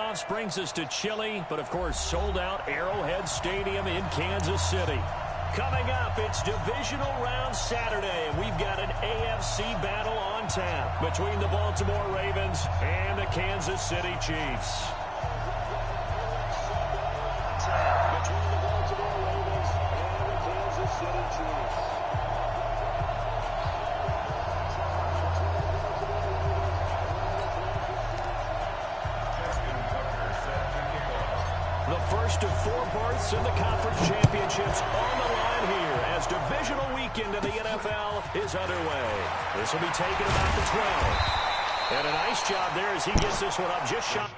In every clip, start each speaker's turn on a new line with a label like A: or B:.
A: playoffs brings us to chilly, but of course sold out Arrowhead Stadium in Kansas City. Coming up, it's divisional round Saturday, and we've got an AFC battle on tap between the Baltimore Ravens and the Kansas City Chiefs. Between the Baltimore Ravens and the Kansas City Chiefs. The first of 4 berths in the conference championships on the line here as divisional weekend in the NFL is underway. This will be taken about the 12. And a nice job there as he gets this one up just shot.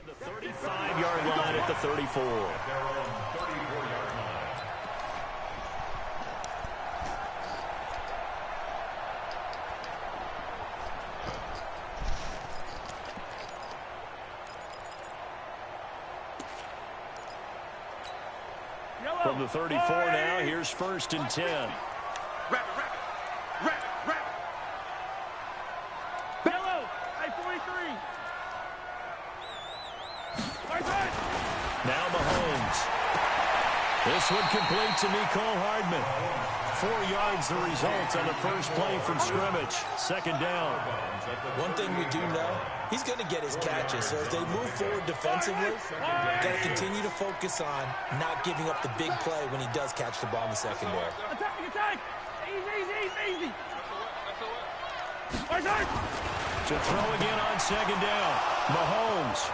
A: The 35-yard line at the 34. From the 34 now, here's 1st and 10. Now Mahomes. This one complete to Mecole Hardman. 4 yards the result on the first play from scrimmage. 2nd down.
B: One thing we do know, he's going to get his catches. So as they move forward defensively, got to continue to focus on not giving up the big play when he does catch the ball in the secondary.
C: Attack! Easy!
A: To throw again on 2nd down. Mahomes.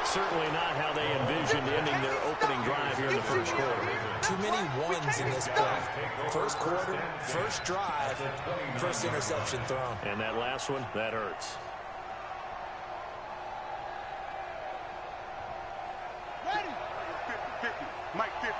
A: Certainly not how they envisioned ending their opening drive here in the first quarter.
B: Too many ones in this play. First quarter, first drive, first interception thrown.
A: And that last one, that hurts.
C: Ready? 50. Mike 50.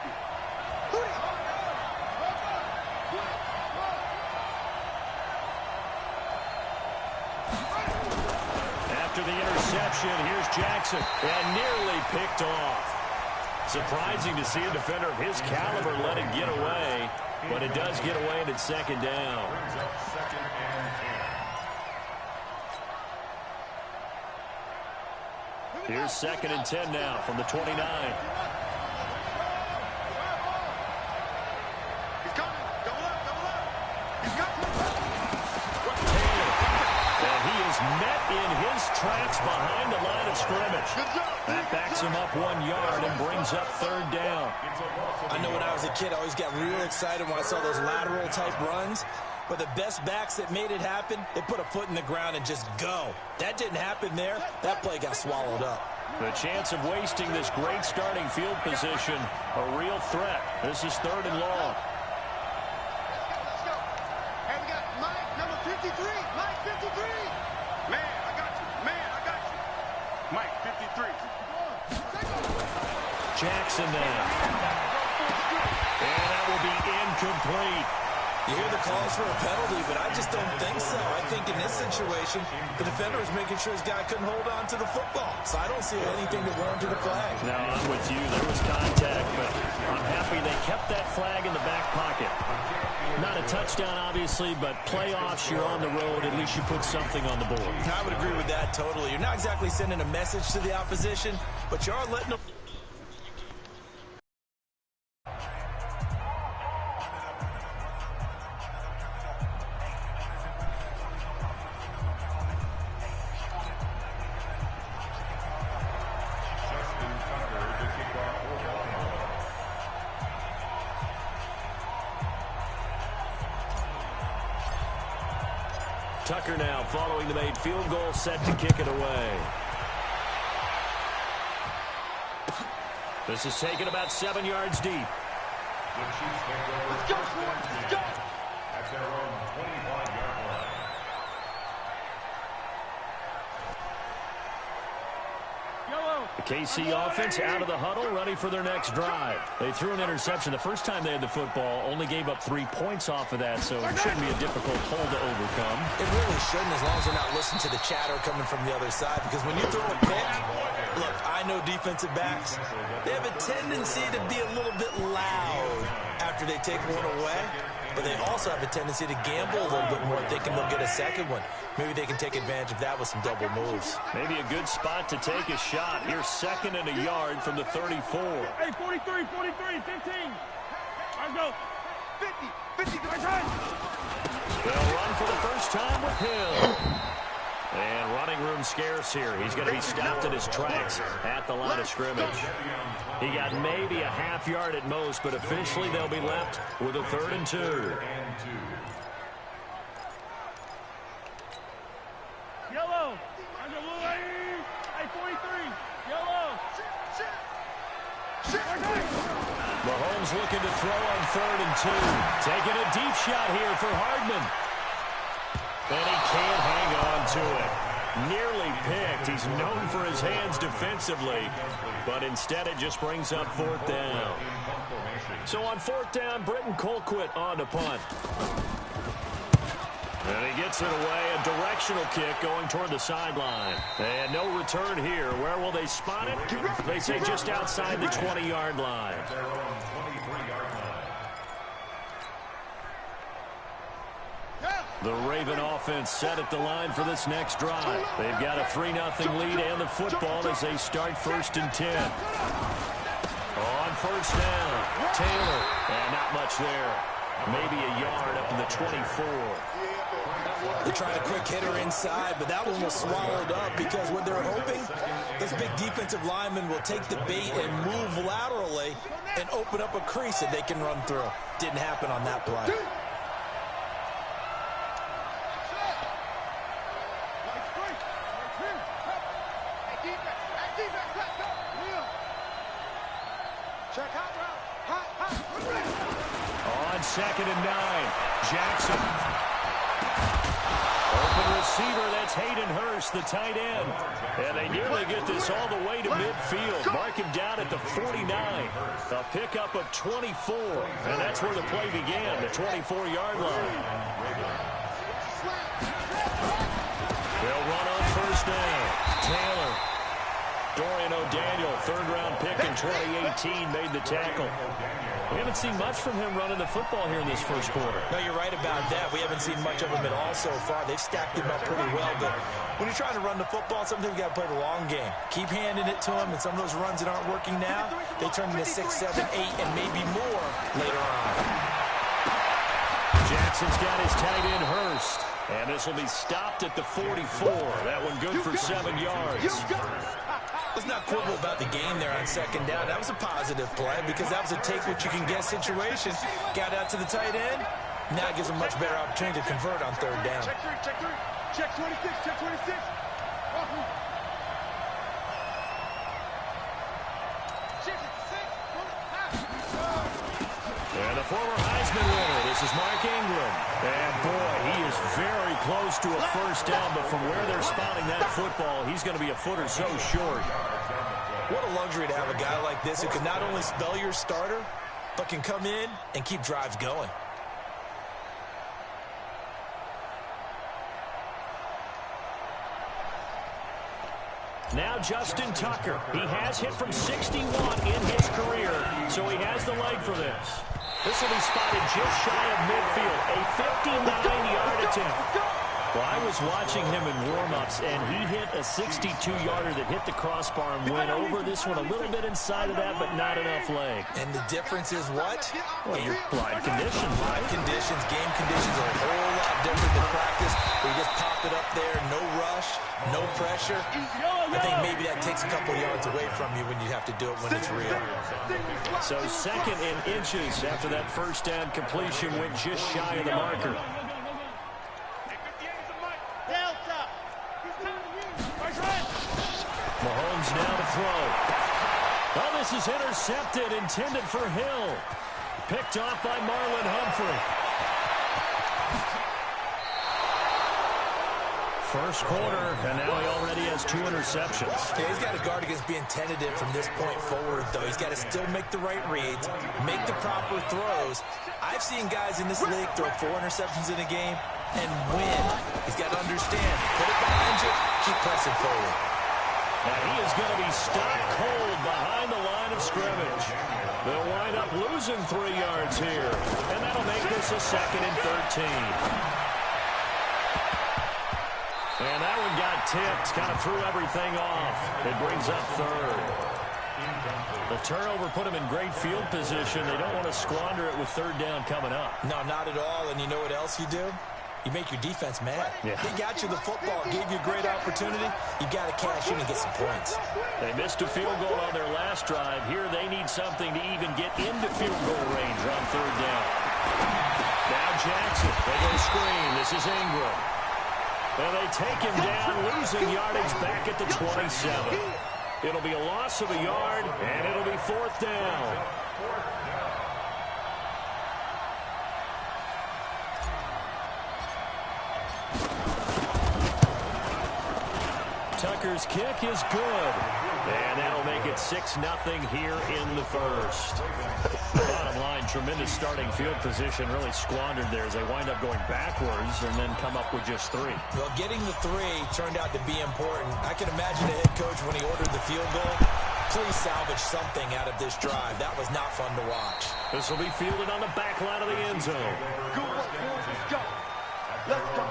A: After the interception, here's Jackson, and nearly picked off. Surprising to see a defender of his caliber let it get away, but it does get away and it's 2nd down. Here's 2nd and 10 now from the 29. Met in his tracks behind the line of scrimmage. That backs him up 1 yard and brings up 3rd down.
B: I know when I was a kid, I always got real excited when I saw those lateral type runs. But the best backs that made it happen, they put a foot in the ground and just go. That didn't happen there. That play got swallowed up.
A: The chance of wasting this great starting field position, a real threat. This is 3rd and long.
C: Let's go. Hey, we got Mike, number 53. Mike 53. Man, I got you. Mike 53.
A: Jackson now. And that will be incomplete.
B: You hear the calls for a penalty, but I just don't think so. I think in this situation, the defender was making sure his guy couldn't hold on to the football. So I don't see anything that warranted a flag.
A: No, I'm with you. There was contact, but I'm happy they kept that flag in the back pocket. Not a touchdown, obviously, but playoffs, you're on the road. At least you put something on the board.
B: I would agree with that totally. You're not exactly sending a message to the opposition, but you are letting them...
A: Tucker now following the made field goal, set to kick it away. This is taken about 7 yards deep.
C: Let's go.
D: At their own 25-yard line.
A: The KC offense out of the huddle, ready for their next drive. They threw an interception the first time they had the football, only gave up 3 points off of that, so it shouldn't be a difficult hole to overcome.
B: It really shouldn't, as long as they're not listening to the chatter coming from the other side, because when you throw a pick, look, I know defensive backs, they have a tendency to be a little bit loud after they take one away, but they also have a tendency to gamble a little bit more, thinking they'll get a second one. Maybe they can take advantage of that with some double moves.
A: Maybe a good spot to take a shot. Here's 2nd and a yard from the 34.
E: Hey, 43, 43, 15. Let's go. 50, 50, right.
A: They'll run for the first time with Hill. And running room scarce here. He's going to be stopped in his tracks at the line of scrimmage. He got maybe a half yard at most, but officially they'll be left with a 3rd and 2.
E: Yellow. Hey, 43. Yellow.
A: Mahomes looking to throw on 3rd and 2. Taking a deep shot here for Hardman. And he can't hang on to it. Nearly picked. He's known for his hands defensively, but instead it just brings up 4th down. So on 4th down, Britton Colquitt on to punt. And he gets it away, a directional kick going toward the sideline. And no return here. Where will they spot it? They say just outside the 20-yard line. The Raven offense set at the line for this next drive. They've got a 3-0 lead and the football as they start 1st and 10. On 1st down, Taylor. And not much there. Maybe a yard up to the 24.
B: They tried a quick hitter inside, but that one was swallowed up because what they're hoping, this big defensive lineman will take the bait and move laterally and open up a crease that they can run through. Didn't happen on that play.
A: On 2nd and 9, Jackson. Open receiver, that's Hayden Hurst, the tight end. And they nearly get this all the way to midfield. Mark him down at the 49. A pickup of 24. And that's where the play began, the 24-yard line. They'll run on 1st down. Taylor. Dorian O'Daniel, 3rd-round pick in 2018, made the tackle. We haven't seen much from him running the football here in this first quarter.
B: No, you're right about that. We haven't seen much of him at all so far. They've stacked him up pretty well, but when you're trying to run the football, sometimes you got to play the long game. Keep handing it to him, and some of those runs that aren't working now, they turn into 6, 7, 8, and maybe more later on.
A: Jackson's got his tight end Hurst, and this will be stopped at the 44. That one good for 7 yards.
B: Let's not quibble about the game there on 2nd down. That was a positive play because that was a take-what-you-can-get situation. Got out to the tight end. Now it gives them a much better opportunity to convert on 3rd down.
E: Check 3, check 3. Check 26, check 26.
A: And the former Heisman winner, this is Mark Ingram. And boy, he is very close to a 1st down, but from where they're spotting that football, he's going to be a foot or so short.
B: What a luxury to have a guy like this who can not only spell your starter, but can come in and keep drives going.
A: Now Justin Tucker. He has hit from 61 in his career, so he has the leg for this. This will be spotted just shy of midfield, a 59-yard attempt. Well, I was watching him in warm-ups, and he hit a 62-yarder that hit the crossbar and went over. This one a little bit inside of that, but not enough leg.
B: And the difference is what?
A: Well, your live conditions.
B: Live conditions, game conditions are a whole lot different than practice. Where you just pop it up there, no rush, no pressure. I think maybe that takes a couple yards away from you when you have to do it when it's real.
A: So 2nd and inches after that 1st down completion went just shy of the marker. Mahomes now to throw. Oh, this is intercepted, intended for Hill. Picked off by Marlon Humphrey. First quarter, and now he already has 2 interceptions.
B: Yeah, he's got to guard against being tentative from this point forward, though. He's got to still make the right reads, make the proper throws. I've seen guys in this league throw 4 interceptions in a game and win. He's got to understand. Put it behind you, keep pressing forward.
A: And he is going to be stopped cold behind the line of scrimmage. They'll wind up losing 3 yards here, and that'll make this a 2nd and 13. And that one got tipped, kind of threw everything off. It brings up 3rd. The turnover put him in great field position. They don't want to squander it with 3rd down coming up.
B: No, not at all. And you know what else you do? You make your defense mad.
A: Yeah.
B: They got you the football, gave you a great opportunity. You got to cash in and get some points.
A: They missed a field goal on their last drive. Here they need something to even get into field goal range on 3rd down. Now Jackson. They go screen. This is Ingram. And they take him down, losing yardage back at the 27. It'll be a loss of a yard, and it'll be 4th down. Tucker's kick is good. And that'll make it 6-0 here in the first. Bottom line, tremendous starting field position, really squandered there as they wind up going backwards and then come up with just 3.
B: Well, getting the 3 turned out to be important. I can imagine the head coach when he ordered the field goal. Please salvage something out of this drive. That was not fun to watch.
A: This will be fielded on the back line of the end zone.
C: Good work, boys. Let's go. Let's go.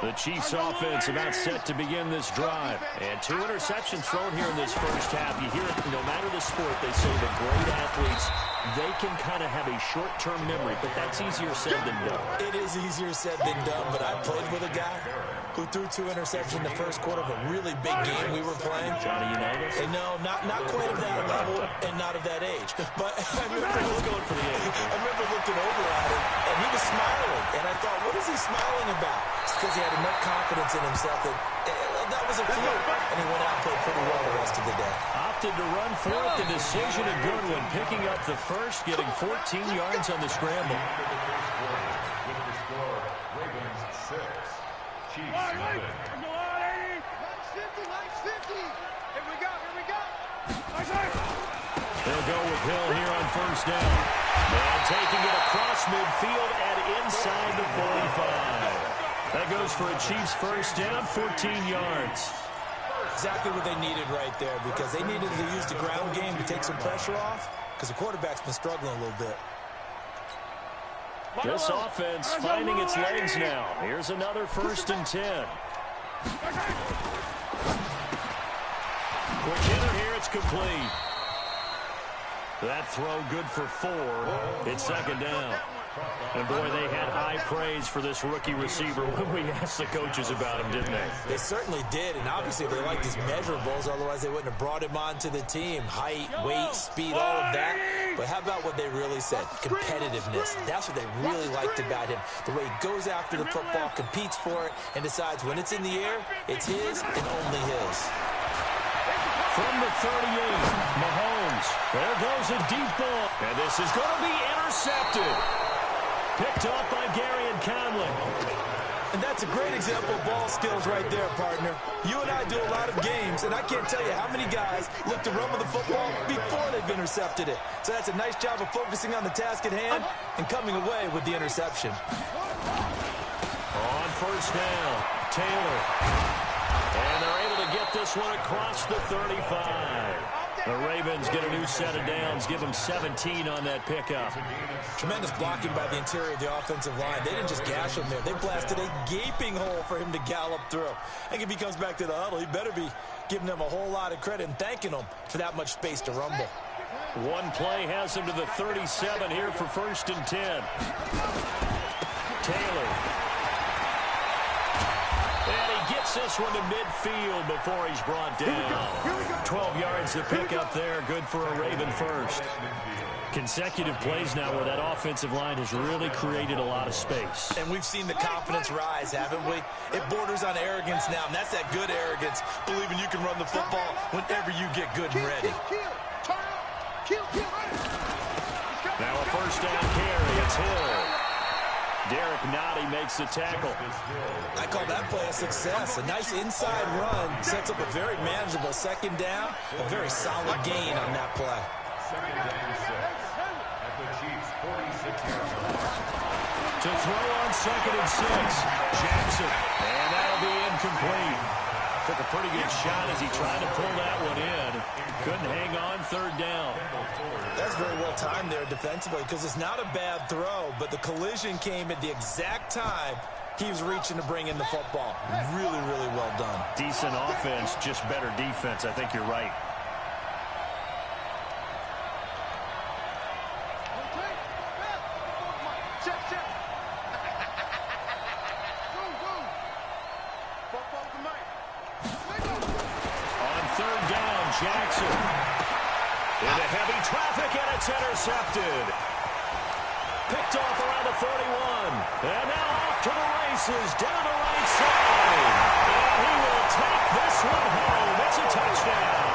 A: The Chiefs offense about set to begin this drive. And 2 interceptions thrown here in this first half. You hear it, no matter the sport, they say that great athletes, they can kind of have a short-term memory, but that's easier said than done.
B: It is easier said than done, but I played with a guy who threw 2 interceptions in the first quarter of a really big game we were playing.
A: Johnny Unitas?
B: And no, not quite of that level and not of that age. But I remember looking over at him, and he was smiling. And I thought, what is he smiling about? It's because he had enough confidence in himself that was a fluke. And he went out and played pretty well the rest of the day.
A: Opted to run for it. The decision a good one. Picking up the first, getting 14 yards on the scramble.
D: With the score, Ravens 6, Chiefs 7.
C: Lights 50. Here we go.
A: They'll go with Hill here on 1st down. And taking it across midfield and inside the 45. That goes for a Chiefs 1st down, 14 yards.
B: Exactly what they needed right there, because they needed to use the ground game to take some pressure off, because the quarterback's been struggling a little bit.
A: This offense finding its legs now. Here's another 1st and 10. Quick hitter here, it's complete. That throw good for 4. It's 2nd down. And, boy, they had high praise for this rookie receiver when we asked the coaches about him, didn't they?
B: They certainly did, and obviously they liked his measurables, otherwise they wouldn't have brought him onto the team. Height, weight, speed, all of that. But how about what they really said? Competitiveness. That's what they really liked about him. The way he goes after the football, competes for it, and decides when it's in the air, it's his and only his.
A: From the 38, Mahomes. There goes a deep ball. And this is going to be intercepted. Picked off by Gary and Conley.
B: And that's a great example of ball skills right there, partner. You and I do a lot of games, and I can't tell you how many guys look to run with the football before they've intercepted it. So that's a nice job of focusing on the task at hand and coming away with the interception.
A: On 1st down, Taylor. And they're able to get this one across the 35. The Ravens get a new set of downs, give them 17 on that pickup.
B: Tremendous blocking by the interior of the offensive line. They didn't just gash him there. They blasted a gaping hole for him to gallop through. I think if he comes back to the huddle, he better be giving them a whole lot of credit and thanking them for that much space to rumble.
A: One play has him to the 37 here for 1st and 10. Taylor. And he gets this one to midfield before he's brought down. 12 yards to pick up there. Good for a Raven first. Consecutive plays now where that offensive line has really created a lot of space.
B: And we've seen the confidence rise, haven't we? It borders on arrogance now, and that's that good arrogance, believing you can run the football whenever you get good and ready.
A: first down carry. It's Hill. Derek Nottie makes the tackle.
B: I call that play a success. A nice inside run sets up a very manageable second down. A very solid gain on that play.
D: Second down and 6 at the Chiefs' 46-yard line.
A: To throw on 2nd and 6. Jackson. And that'll be incomplete. Took a pretty good shot as he tried to pull that one in. Couldn't hang on 3rd down.
B: That's very well timed there defensively because it's not a bad throw, but the collision came at the exact time he was reaching to bring in the football. Really, really well done.
A: Decent offense, just better defense. I think you're right. Jackson into heavy traffic, and it's intercepted. Picked off around the 41. And now off to the races down the right side. And he will take this one home. It's a touchdown.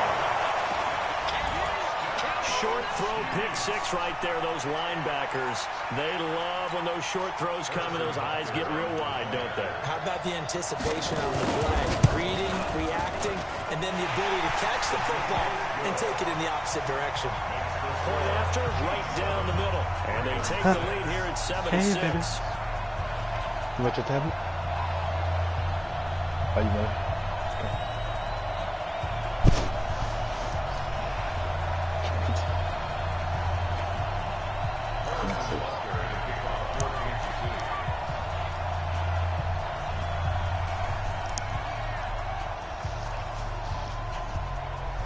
A: Short throw, pick 6 right there. Those linebackers, they love when those short throws come and those eyes get real wide, don't they?
B: How about the anticipation on the play? Reading, reacting, and then the ability to catch the football and take it in the opposite direction.
A: Point after, right down the middle. And they take the lead here at 7-6.
F: You watch your tablet? Oh, you will? Okay.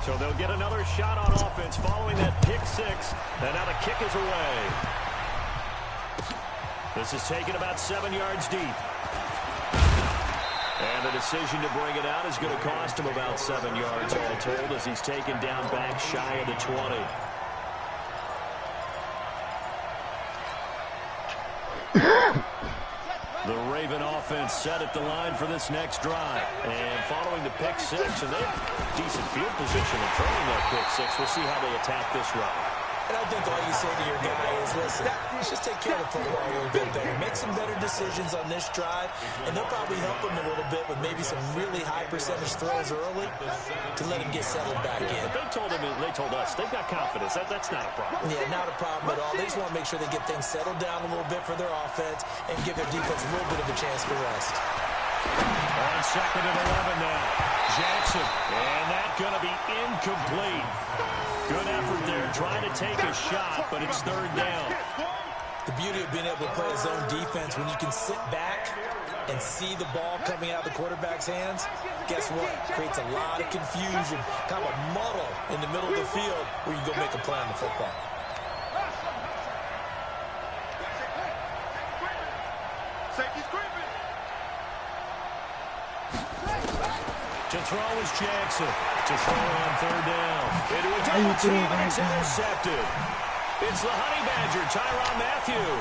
A: So they'll get another shot on offense following that pick 6. And now the kick is away. This is taken about 7 yards deep. And the decision to bring it out is going to cost him about 7 yards all told as he's taken down back shy of the 20. The Raven offense set at the line for this next drive. And following the pick 6, and they have decent field position in throwing that pick 6. We'll see how they attack this run.
B: And I think all you say to your guy is, listen, let's just take care of the football a little bit better. Make some better decisions on this drive, and they'll probably help him a little bit with maybe some really high percentage throws early to let him get settled back in.
A: But they told us they've got confidence. That's not a problem.
B: Yeah, not a problem at all. They just want to make sure they get things settled down a little bit for their offense and give their defense a little bit of a chance to rest.
A: On 2nd and 11 now. Jackson, and that's going to be incomplete. Good effort there, trying to take a shot, but it's 3rd down.
B: The beauty of being able to play a zone defense, when you can sit back and see the ball coming out of the quarterback's hands, guess what? Creates a lot of confusion, kind of a muddle in the middle of the field where you go make a play on the football.
C: Safety's creeping.
A: To throw is Jackson. To throw on 3rd down. Into a double team, and it's intercepted. It's the Honey Badger, Tyrann Mathieu.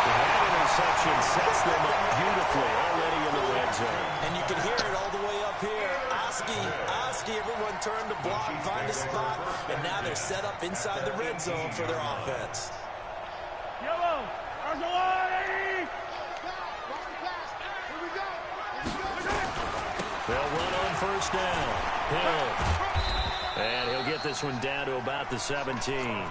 A: That interception sets them up beautifully already in the red zone.
B: And you can hear it all the way up here. Oski, everyone turned to block, find a spot, and now they're set up inside the red zone for their offense.
E: Yellow, Arcelani!
A: They'll run on 1st down. Hill. And he'll get this one down to about the 17.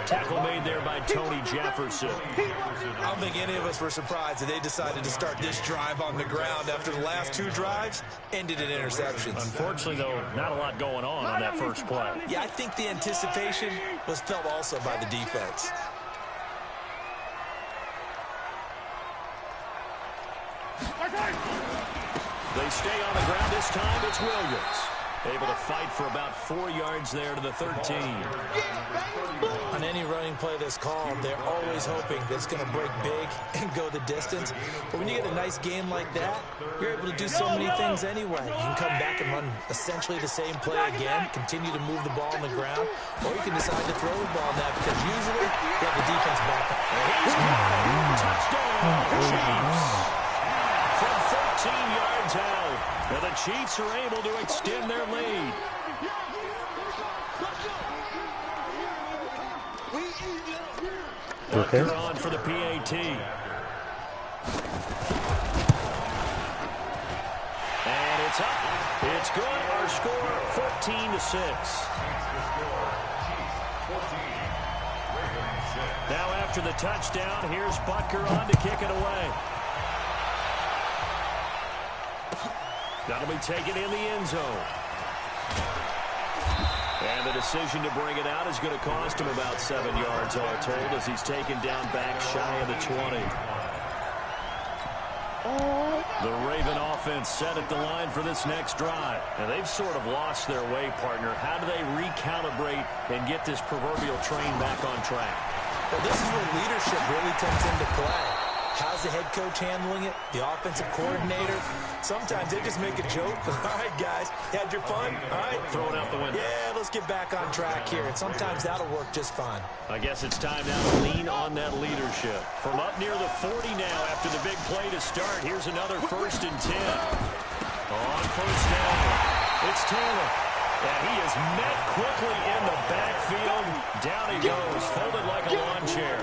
A: Tackle made there by Tony Jefferson.
B: I don't think any of us were surprised that they decided to start this drive on the ground after the last 2 drives ended in interceptions.
A: Unfortunately, though, not a lot going on that first play.
B: Yeah, I think the anticipation was felt also by the defense.
A: They stay on the ground this time. It's Williams. Able to fight for about 4 yards there to the 13.
B: On any running play that's called, they're always hoping that it's going to break big and go the distance. But when you get a nice game like that, you're able to do so many things anyway. You can come back and run essentially the same play again, continue to move the ball on the ground, or you can decide to throw the ball now because usually you have the defense back.
A: He's got it. Touchdown, Chiefs. From 13 yards out, and the Chiefs are able to extend their lead.
F: Okay.
A: Butker on for the PAT. And it's up. It's good. Our score, 14-6. Now after the touchdown, here's Butker on to kick it away. That'll be taken in the end zone. And the decision to bring it out is going to cost him about 7 yards all told as he's taken down back shy of the 20. The Raven offense set at the line for this next drive. And they've sort of lost their way, partner. How do they recalibrate and get this proverbial train back on track?
B: Well, this is where leadership really comes into play. How's the head coach handling it? The offensive coordinator? Sometimes they just make a joke. All right, guys, you had your fun? All right.
A: Throw it out the window.
B: Yeah, let's get back on track here. And sometimes that'll work just fine.
A: I guess it's time now to lean on that leadership. From up near the 40 now after the big play to start, here's another 1st and 10. On 1st down, it's Taylor. And he is met quickly in the backfield. Down he goes, folded like a lawn chair.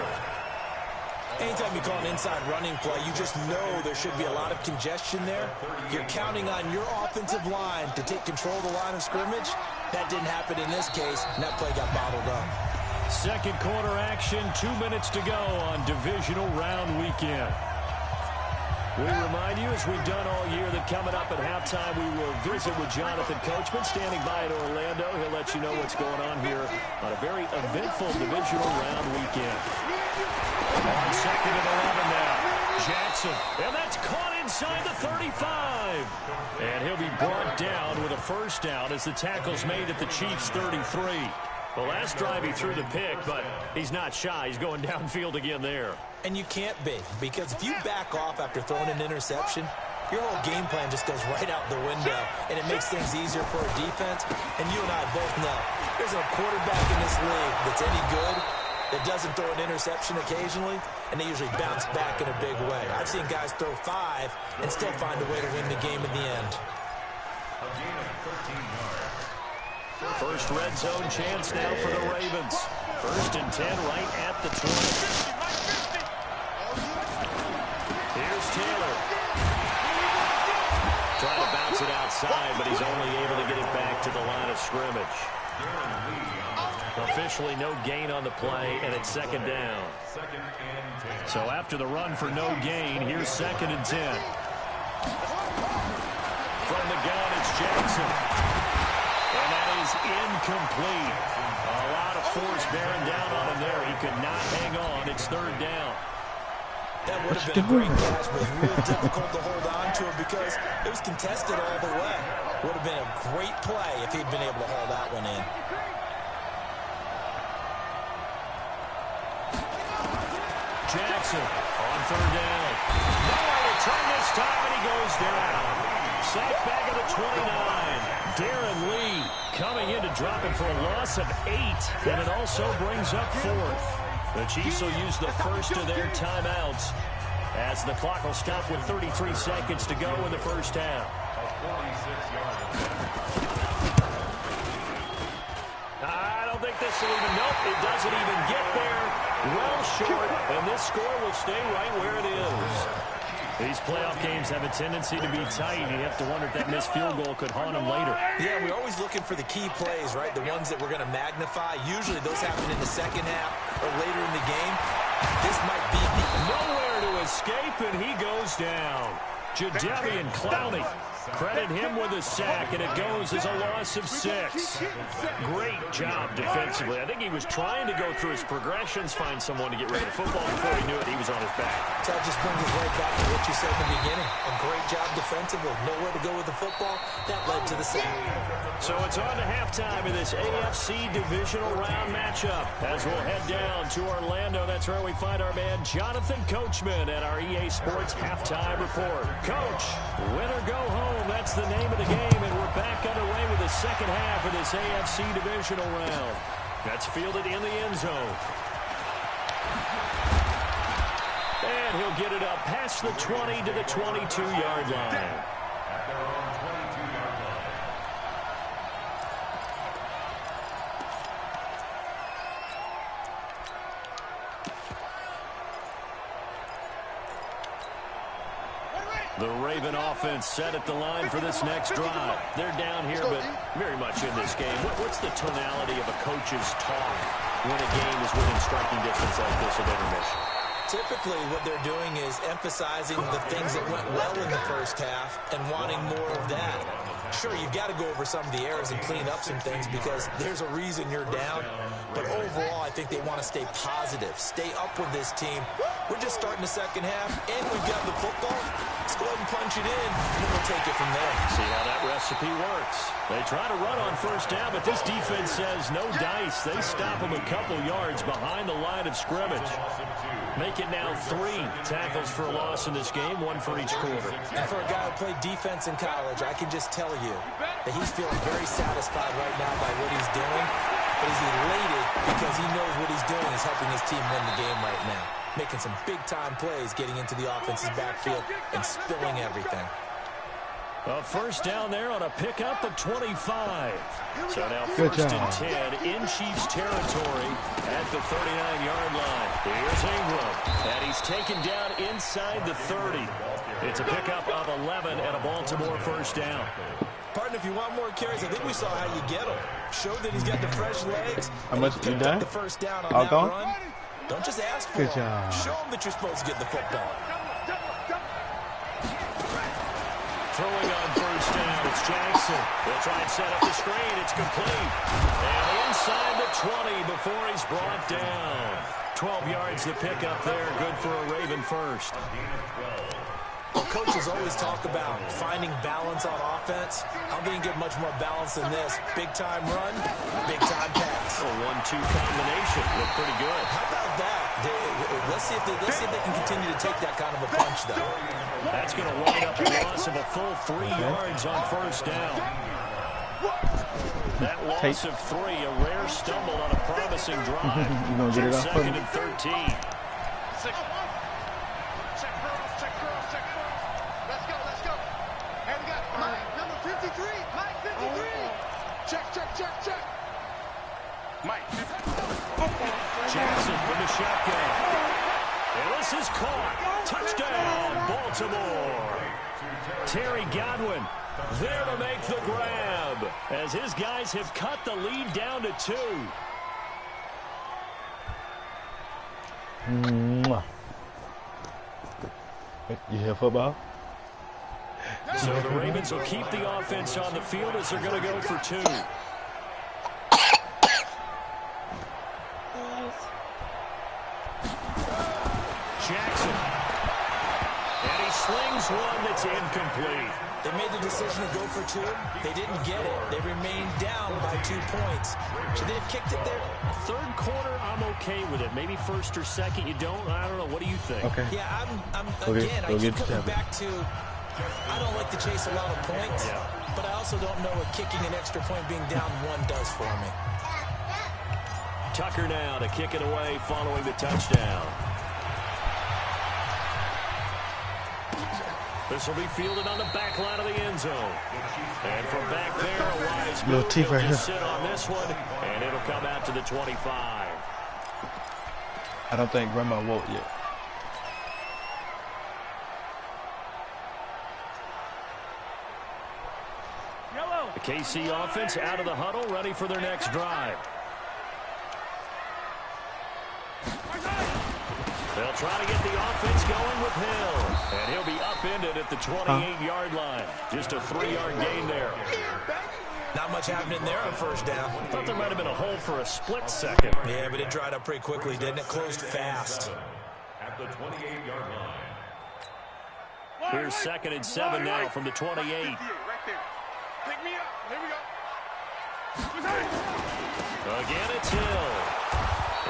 B: Anytime you call an inside running play, you just know there should be a lot of congestion there. You're counting on your offensive line to take control of the line of scrimmage. That didn't happen in this case, and that play got bottled up.
A: Second quarter action, 2 minutes to go on divisional round weekend. We remind you, as we've done all year, that coming up at halftime, we will visit with Jonathan Coachman, standing by in Orlando. He'll let you know what's going on here on a very eventful divisional round weekend. On 2nd and 11 now, Jackson, and that's caught inside the 35. And he'll be brought down with a 1st down as the tackle's made at the Chiefs' 33. The last drive he threw the pick, but he's not shy. He's going downfield again there.
B: And you can't be, because if you back off after throwing an interception, your whole game plan just goes right out the window, and it makes things easier for a defense. And you and I both know there's a quarterback in this league that's any good that doesn't throw an interception occasionally, and they usually bounce back in a big way. I've seen guys throw 5 and still find a way to win the game in the end.
A: First red zone chance now for the Ravens. 1st and 10 right at the 20. Here's Taylor. Trying to bounce it outside, but he's only able to get it back to the line of scrimmage. Officially no gain on the play, and it's 2nd down. So after the run for no gain, here's 2nd and 10. From the gun, it's Jackson. And that is incomplete. A lot of force bearing down on him there. He could not hang on. It's 3rd down.
B: That would have been a great catch, but it's real difficult to hold on to it because it was contested all the way. Would have been a great play if he'd been able to haul that one in.
A: Jackson on 3rd down. Nowhere to turn this time, and he goes down. Sacked back at the 29. Darren Lee coming in to drop him for a loss of 8, and it also brings up 4th. The Chiefs will use the first of their timeouts as the clock will stop with 33 seconds to go in the 1st half. I don't think this will even, nope, it doesn't even get there. Well short, and this score will stay right where it is. These playoff games have a tendency to be tight. You have to wonder if that missed field goal could haunt them later.
B: Yeah, we're always looking for the key plays, right? The ones that we're going to magnify. Usually those happen in the 2nd half or later in the game. This might be
A: nowhere to escape, and he goes down. Jadeveon Clowney, credit him with a sack, and it goes as a loss of 6. Great job defensively. I think he was trying to go through his progressions, find someone to get rid of the football. Before he knew it, he was on his back.
B: So that just brings us right back to what you said in the beginning. A great job defensively. Nowhere to go with the football. That led to the sack.
A: So it's on to halftime in this AFC divisional round matchup. As we'll head down to Orlando, that's where we find our man Jonathan Coachman at our EA Sports halftime report. Coach, win or go home, that's the name of the game, and we're back underway with the 2nd half of this AFC divisional round. That's fielded in the end zone. And he'll get it up past the 20 to the 22-yard line. The Raven offense set at the line for this next drive. They're down here, but very much in this game. What's the tonality of a coach's talk when a game is within striking distance like this at intermission?
B: Typically, what they're doing is emphasizing the things that went well in the first half and wanting more of that. Sure, you've got to go over some of the errors and clean up some things because there's a reason you're down. But overall, I think they want to stay positive, stay up with this team. We're just starting the second half, and we've got the football. Let's go ahead and punch it in, and then we'll take it from there.
A: See how that recipe works. They try to run on first down, but this defense says no dice. They stop them a couple yards behind the line of scrimmage. Make it now 3 tackles for a loss in this game, 1 for each quarter.
B: And for a guy who played defense in college, I can just tell you that he's feeling very satisfied right now by what he's doing. But he's elated because he knows what he's doing is helping his team win the game right now. Making some big-time plays, getting into the offense's backfield, and spilling everything.
A: A first down there on a pickup of 25. So now first and 10 in Chiefs territory at the 39-yard line. Here's Ingram, and he's taken down inside the 30. It's a pickup of 11 and a Baltimore first down.
B: Partner, if you want more carries, I think we saw how you get him. Show that he's got the fresh legs.
F: How much you done?
B: The first down on
F: All
B: that
F: gone?
B: run. Don't just ask for
F: Good
B: it.
F: job.
B: Show him that you're supposed to get the football.
A: Throwing on first down, it's Jackson. They'll try and set up the screen. It's complete. And inside the 20 before he's brought down. 12 yards to pick up there. Good for a Raven first.
B: Well, coaches always talk about finding balance on offense. I don't think you get much more balance than this. Big-time run, big-time pass.
A: A 1-2 combination. Looked pretty good.
B: How about that? Let's see if they can continue to take that kind of a punch, though.
A: That's going to wind up a loss of a full 3 yards on first down. That loss of 3, a rare stumble on a promising drive.
F: You gonna get it off
A: Second and 13.
C: Check. Mike.
A: Jackson from the shotgun. And this is caught. Touchdown, Baltimore. Terry Godwin there to make the grab as his guys have cut the lead down to 2.
F: You hear football?
A: So the Ravens will keep the offense on the field as they're going to go for 2. Jackson. And he slings one that's incomplete.
B: They made the decision to go for 2. They didn't get it. They remained down by 2 points. Should they have kicked it there?
A: Third quarter, I'm okay with it. Maybe first or second, you don't. I don't know. What do you think?
F: Okay.
B: Yeah, again, I keep coming back to, I don't like to chase a lot of points, but I also don't know what kicking an extra point being down 1 does for me.
A: Tucker now to kick it away following the touchdown. This will be fielded on the back line of the end zone. And from back there, a wise move.
F: Teeth right here.
A: Sit on this one, and it'll come out to the 25.
F: I don't think Grandma woke yet.
A: The KC offense out of the huddle, ready for their next drive. They'll try to get the offense going with Hill. And he'll be upended at the 28-yard line. Just a 3-yard gain there.
B: Not much happening there on first down.
A: Thought there might have been a hole for a split second.
B: Yeah, but it dried up pretty quickly, didn't it? Closed fast.
D: At the 28-yard line.
A: Here's 2nd and 7 now from the 28.
C: Right there. Pick me up. Here we go.
A: Again, it's Hill.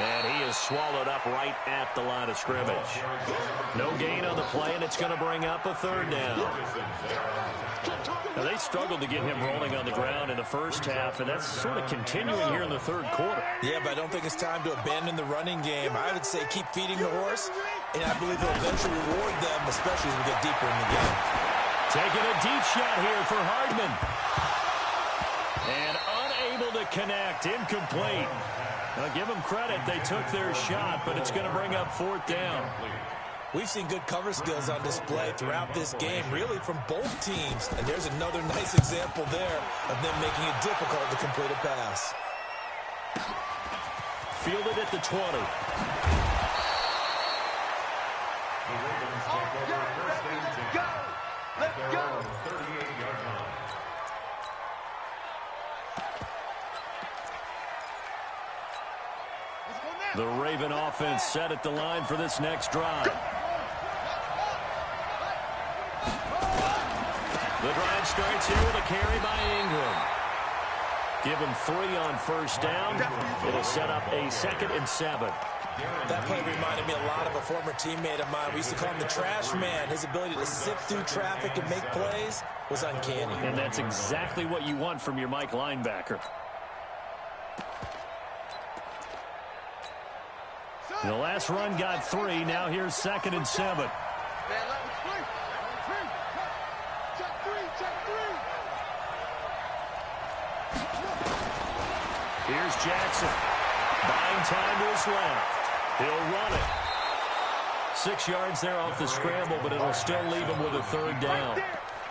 A: And he is swallowed up right at the line of scrimmage. No gain on the play, and it's going to bring up a 3rd down. Now, they struggled to get him rolling on the ground in the first half, and that's sort of continuing here in the 3rd quarter.
B: Yeah, but I don't think it's time to abandon the running game. I would say keep feeding the horse, and I believe it'll eventually reward them, especially as we get deeper in the game.
A: Taking a deep shot here for Hardman. And unable to connect, incomplete. Now, give them credit. They took their shot, but it's going to bring up 4th down.
B: We've seen good cover skills on display throughout this game, really from both teams. And there's another nice example there of them making it difficult to complete a pass.
A: Fielded at the 20.
C: Let's go.
D: 38-yard line.
A: The Raven offense set at the line for this next drive. The drive starts here with a carry by Ingram. Give him 3 on first down. It'll set up a 2nd and 7.
B: That play reminded me a lot of a former teammate of mine. We used to call him the trash man. His ability to sift through traffic and make plays was uncanny.
A: And that's exactly what you want from your Mike linebacker. The last run got 3. Now here's 2nd and 7.
C: Man, let me play. Check 3, check 3.
A: Here's Jackson. Buying time to his left. He'll run it. 6 yards there off the scramble, but it'll still leave him with a 3rd down.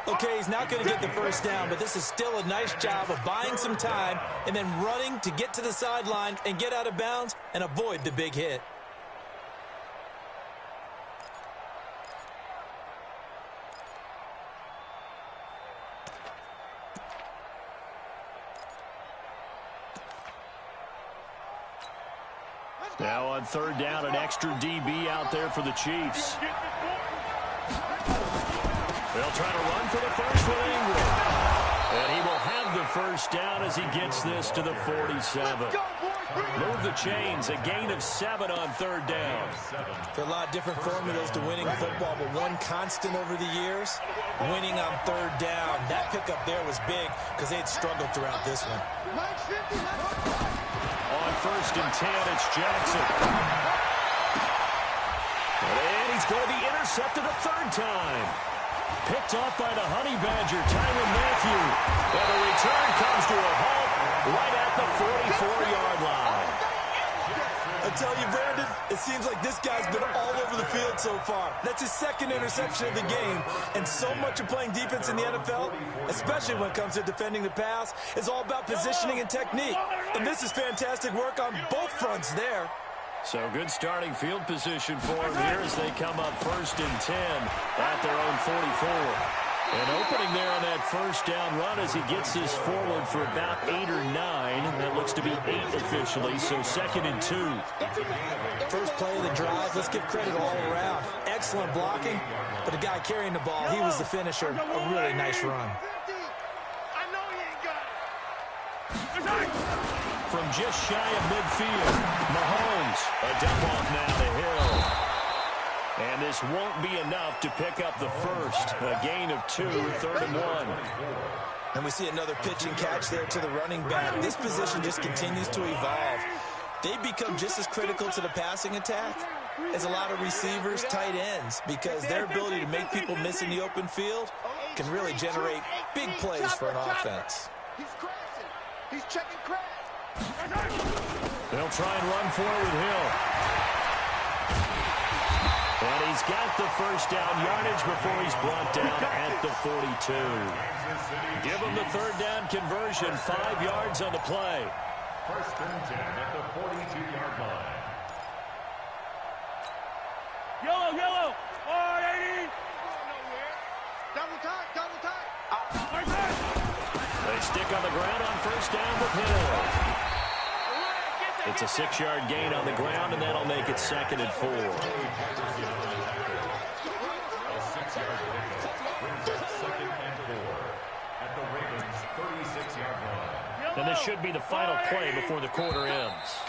B: Okay, he's not going to get the first down, but this is still a nice job of buying some time and then running to get to the sideline and get out of bounds and avoid the big hit.
A: Now on 3rd down, an extra DB out there for the Chiefs. They'll try to run for the first with Ingram. And he will have the first down as he gets this to the 47. Move the chains, a gain of 7 on 3rd down.
B: There are a lot of different formulas to winning football, but one constant over the years, winning on 3rd down. That pickup there was big because they had struggled throughout this one.
A: On 1st and 10, it's Jackson. And he's going to be intercepted a 3rd time. Picked off by the Honey Badger, Tyrann Mathieu. And the return comes to a halt right at the 44-yard line.
B: I tell you, Brandon, it seems like this guy's been all over the field so far. That's his 2nd interception of the game. And so much of playing defense in the NFL, especially when it comes to defending the pass, is all about positioning and technique. And this is fantastic work on both fronts there.
A: So good starting field position for him here as they come up 1st and 10 at their own 44. And opening there on that first down run as he gets this forward for about 8 or 9. That looks to be 8 officially, so 2nd and 2.
B: First play of the drive, let's give credit all around. Excellent blocking, but the guy carrying the ball, he was the finisher. A really nice run.
C: I know he ain't got it.
A: From just shy of midfield, Mahomes, a dump off now to Hill. And this won't be enough to pick up the first. A gain of 2, 3rd and 1.
B: And we see another pitch and catch there to the running back. This position just continues to evolve. They become just as critical to the passing attack as a lot of receivers, tight ends, because their ability to make people miss in the open field can really generate big plays for an offense.
C: He's crashing. He's checking crash.
A: They'll try and run for it with Hill. And he's got the first down yardage before he's brought down at the 42. Give him the 3rd down conversion, 5 yards on the play.
D: 1st and 10 at the 42-yard line.
E: Yellow, yellow. 480.
C: Double time, double time.
A: They stick on the ground on first down with Hill. It's a 6-yard gain on the ground, and that'll make it 2nd and 4.
D: A 6-yard pickup brings up 2nd and 4 at the Ravens' 36-yard line.
A: And this should be the final play before the quarter ends.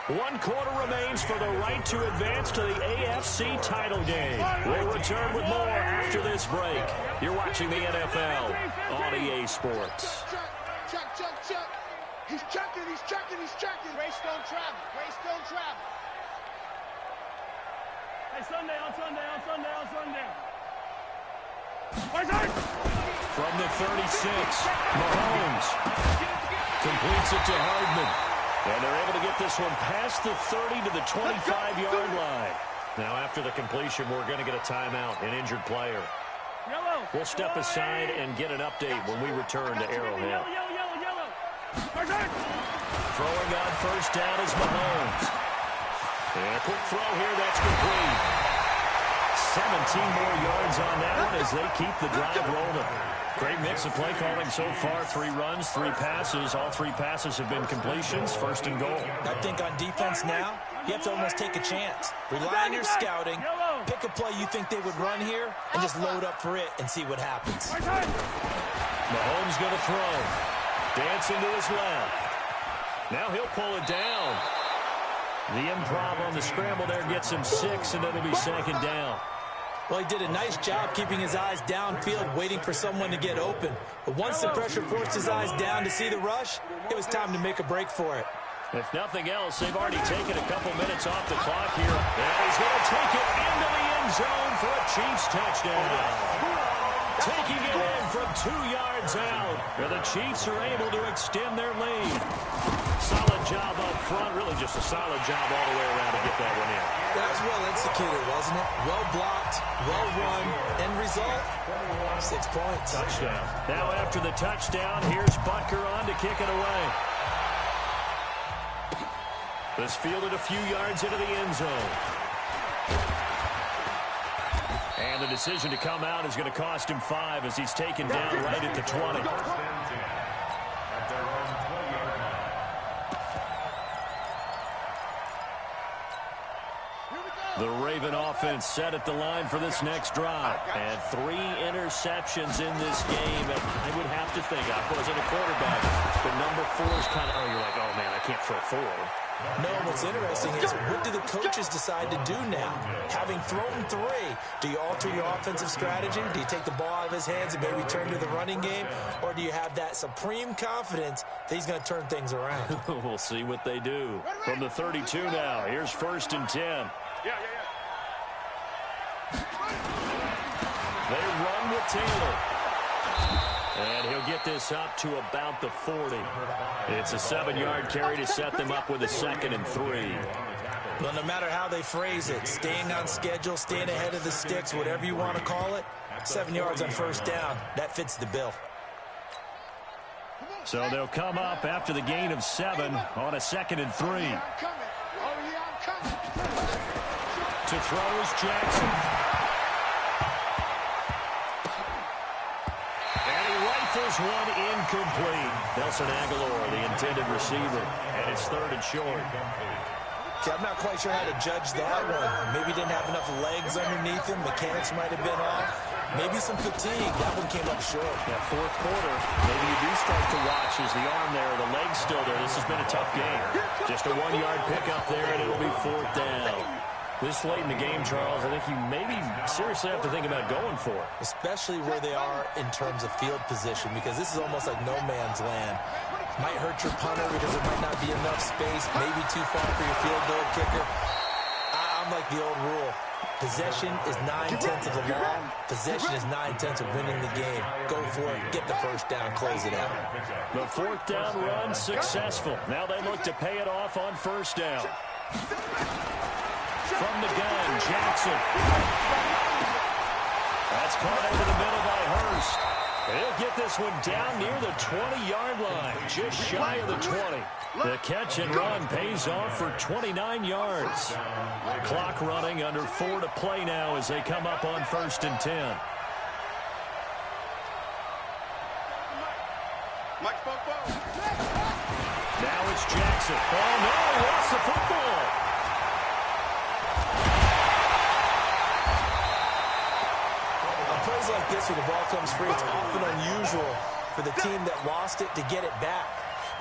A: 1 quarter remains for the right to advance to the AFC title game. We'll return with more after this break. You're watching the NFL on EA Sports.
C: Check, check, check. He's checking, he's checking, he's checking. Race don't travel. Race don't travel.
E: Hey, Sunday, on Sunday, on Sunday, on Sunday.
A: From the 36, Mahomes completes it to Hardman. And they're able to get this one past the 30 to the 25-yard line. Now, after the completion, we're going to get a timeout, an injured player.
E: Yellow.
A: We'll step aside and get an update when we return to Arrowhead.
E: Yellow.
A: Throwing on first down is Mahomes. And a quick throw here, that's complete. 17 more yards on that one as they keep the drive rolling. Great mix of play calling so far. 3 runs, 3 passes. All 3 passes have been completions. First and goal.
B: I think on defense now, you have to almost take a chance. Rely on your scouting. Pick a play you think they would run here and just load up for it and see what happens.
A: Mahomes going to throw. Dancing to his left. Now he'll pull it down. The improv on the scramble there gets him 6, and it'll be second down.
B: Well, he did a nice job keeping his eyes downfield, waiting for someone to get open. But once the pressure forced his eyes down to see the rush, it was time to make a break for it.
A: If nothing else, they've already taken a couple minutes off the clock here. And he's going to take it into the end zone for a Chiefs touchdown. Taking it in from 2 yards out. And the Chiefs are able to extend their lead. Solid job up front. Really just a solid job all the way around to get that one in.
B: That was well executed, wasn't it? Well blocked, well run. End result, 6 points.
A: Touchdown. Now after the touchdown, here's Butker on to kick it away. This fielded a few yards into the end zone. And the decision to come out is going to cost him 5 as he's taken down right at the 20. The Raven offense set at the line for this next drive. And 3 interceptions in this game. And I would have to think, I wasn't a quarterback, but number 4 is kind of, you're like, oh, man, I can't throw 4.
B: No, what's interesting is what do the coaches decide to do now? Having thrown 3, do you alter your offensive strategy? Do you take the ball out of his hands and maybe turn to the running game? Or do you have that supreme confidence that he's going to turn things around?
A: We'll see what they do. From the 32 now, here's 1st and 10. They run with Taylor. And he'll get this up to about the 40. It's a 7-yard carry to set them up with a 2nd and 3.
B: Well, no matter how they phrase it, staying on schedule, staying ahead of the sticks, whatever you want to call it, 7 yards on first down, that fits the bill.
A: So they'll come up after the gain of 7 on a 2nd and 3. To throw is Jackson. And he rifles one incomplete. Nelson Aguilar, the intended receiver, and it's 3rd and short.
B: Okay, I'm not quite sure how to judge that one. Maybe he didn't have enough legs underneath him. Mechanics might have been off. Maybe some fatigue. That one came up short.
A: That 4th quarter, maybe you do start to watch as the arm there, the leg's still there. This has been a tough game. Just a 1-yard pickup there, and it'll be 4th down. This late in the game, Charles, I think you maybe seriously have to think about going for it.
B: Especially where they are in terms of field position, because this is almost like no man's land. Might hurt your punter because there might not be enough space, maybe too far for your field goal kicker. I'm like the old rule. Possession is 9/10 of the law. Possession is 9/10 of winning the game. Go for it. Get the first down. Close it out.
A: The 4th down run successful. Now they look to pay it off on first down. From the gun, Jackson. That's caught over the middle by Hurst. He'll get this one down near the 20-yard line, just shy of the 20. The catch and run pays off for 29 yards. Clock running, under 4 to play now as they come up on 1st and 10. Now it's Jackson. Oh, no, he lost the football.
B: Plays like this where the ball comes free, it's often unusual for the team that lost it to get it back.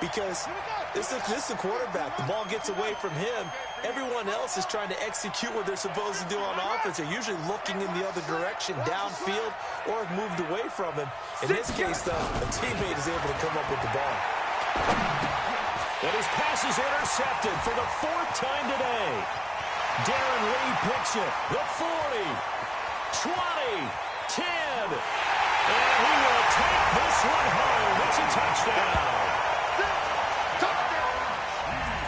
B: Because this is the quarterback. The ball gets away from him. Everyone else is trying to execute what they're supposed to do on offense. They're usually looking in the other direction, downfield, or have moved away from him. In this case, though, a teammate is able to come up with the ball.
A: And his pass is intercepted for the 4th time today. Darren Lee picks it. The 40, 20, 10, and he will take this one home. It's a touchdown.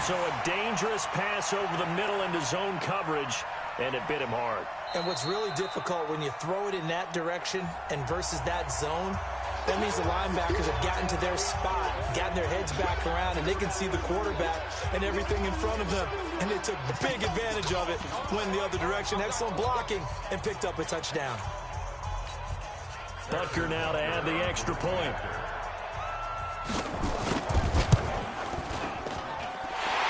A: So a dangerous pass over the middle into zone coverage. and it bit him hard.
B: And what's really difficult when you throw it in that direction and versus that zone, that means the linebackers have gotten to their spot, gotten their heads back around, and they can see the quarterback and everything in front of them. And they took big advantage of it, went the other direction, excellent blocking, and picked up a touchdown.
A: Butker now to add the extra point.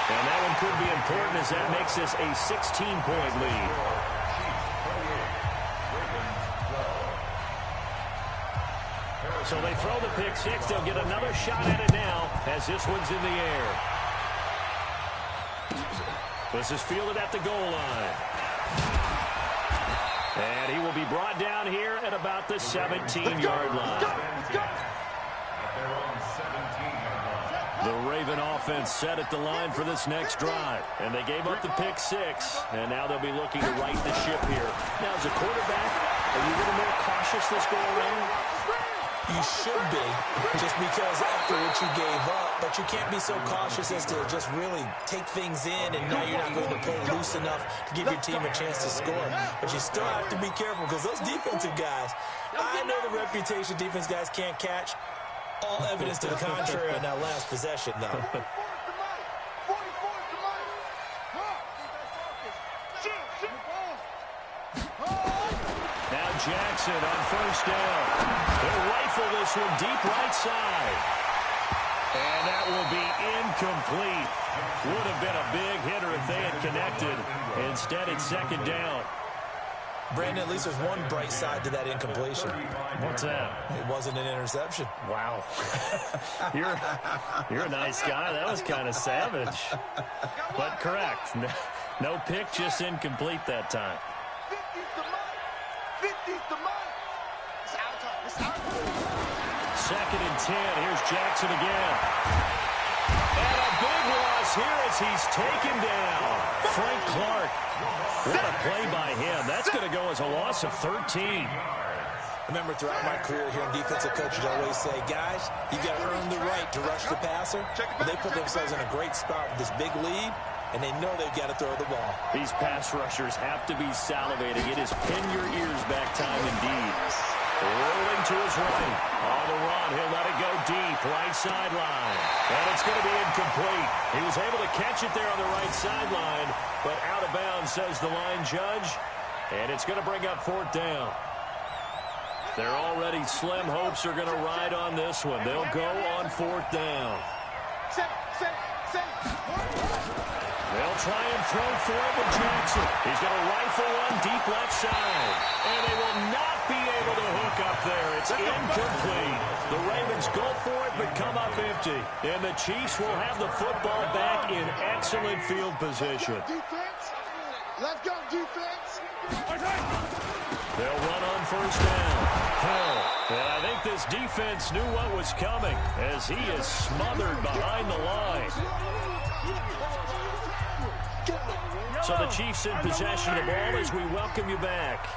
A: And that one could be important as that makes this a 16-point lead. So they throw the pick six. They'll get another shot at it now as this one's in the air. This is fielded at the goal line. And he will be brought down here at about the 17-yard line. The Raven offense set at the line for this next drive. And they gave up the pick six. And now they'll be looking to right the ship here. Now, as a quarterback, are you a little more cautious this go around?
B: You should be, just because after what you gave up, but you can't be so cautious as to just really take things in, and now you're not going to play loose enough to give your team a chance to score. But you still have to be careful because those defensive guys, I know the reputation defense guys can't catch. All evidence to the contrary on that last possession, though.
A: Jackson on first down. They'll rifle this one deep right side. And that will be incomplete. Would have been a big hitter if they had connected. Instead, it's second down.
B: Brandon, at least there's one bright side to that incompletion.
A: What's that?
B: It wasn't an interception.
A: Wow. You're a nice guy. That was kind of savage. But correct. No pick, just incomplete that time. Second and 10. Here's Jackson again. And a big loss here as he's taken down. Frank Clark. What a play by him. That's going to go as a loss of 13.
B: Remember, throughout my career here in defensive coaches, I always say, guys, you got to earn the right to rush the passer. But they put themselves in a great spot with this big lead, and they know they've got to throw the ball.
A: These pass rushers have to be salivating. It is pin your ears back time indeed. Rolling to his right. On the run, he'll let it go deep. Right sideline. And it's going to be incomplete. He was able to catch it there on the right sideline, but out of bounds, says the line judge. And it's going to bring up fourth down. Their already slim hopes are going to ride on this one. They'll go on fourth down. They'll try and throw for it with Jackson. He's going to rifle one deep left side. And they will not be able to hook up there. It's incomplete. The Ravens go for it but come up empty. And the Chiefs will have the football back in excellent field position.
C: Let's go, defense.
A: They'll run on first down. Hill. And I think this defense knew what was coming as he is smothered behind the line. So the Chiefs in possession of the ball as we welcome you back.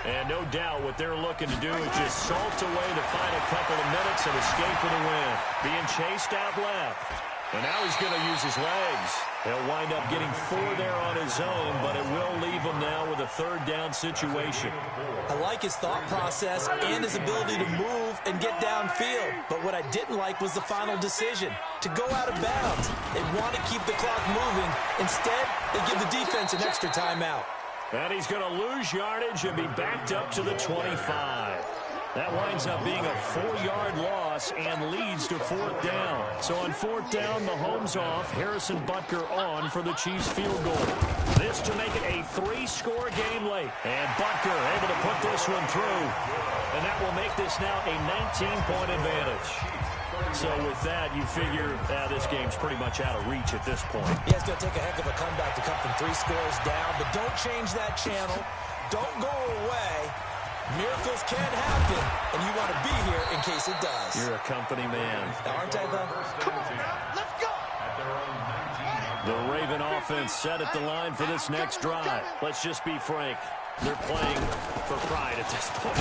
A: And no doubt what they're looking to do is just salt away the final couple of minutes and escape with a win. Being chased out left. And now he's going to use his legs. He'll wind up getting 4 there on his own, but it will leave him now with a third down situation.
B: I like his thought process and his ability to move and get downfield. But what I didn't like was the final decision, to go out of bounds. They want to keep the clock moving. Instead, they give the defense an extra timeout.
A: And he's going to lose yardage and be backed up to the 25. That winds up being a 4-yard loss and leads to fourth down. So on fourth down, Mahomes off, Harrison Butker on for the Chiefs field goal. This to make it a 3-score game late. And Butker able to put this one through. And that will make this now a 19-point advantage. So with that, you figure this game's pretty much out of reach at this point.
B: Yeah, it's going to take a heck of a comeback to come from 3 scores down. But don't change that channel. Don't go away. Miracles can happen, and you want to be here in case it does.
A: You're a company man.
B: Aren't I, though?
C: Come on now, let's go.
A: The Raven offense set at the line for this next drive. Let's just be frank. They're playing for pride at this point.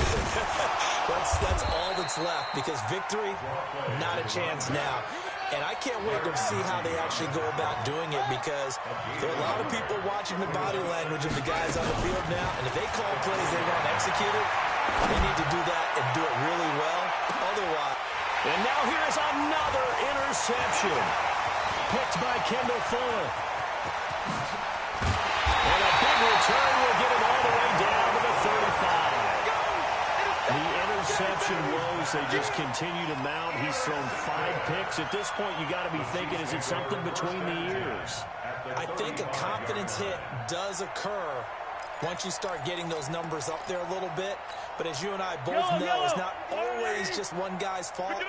B: That's all that's left, because victory, not a chance now. And I can't wait to see how they actually go about doing it, because there are a lot of people watching the body language of the guys on the field now, and if they call plays they want executed, they need to do that and do it really well. Otherwise.
A: And now here's another interception. Picked by Kendall Fuller. And a big return will get him all the way down to the 35. The interception woes, they just continue to mount. He's thrown 5 picks. At this point, you got to be thinking, is it something between the ears?
B: I think a confidence hit does occur once you start getting those numbers up there a little bit. But as you and I both know, it's not always just one guy's fault.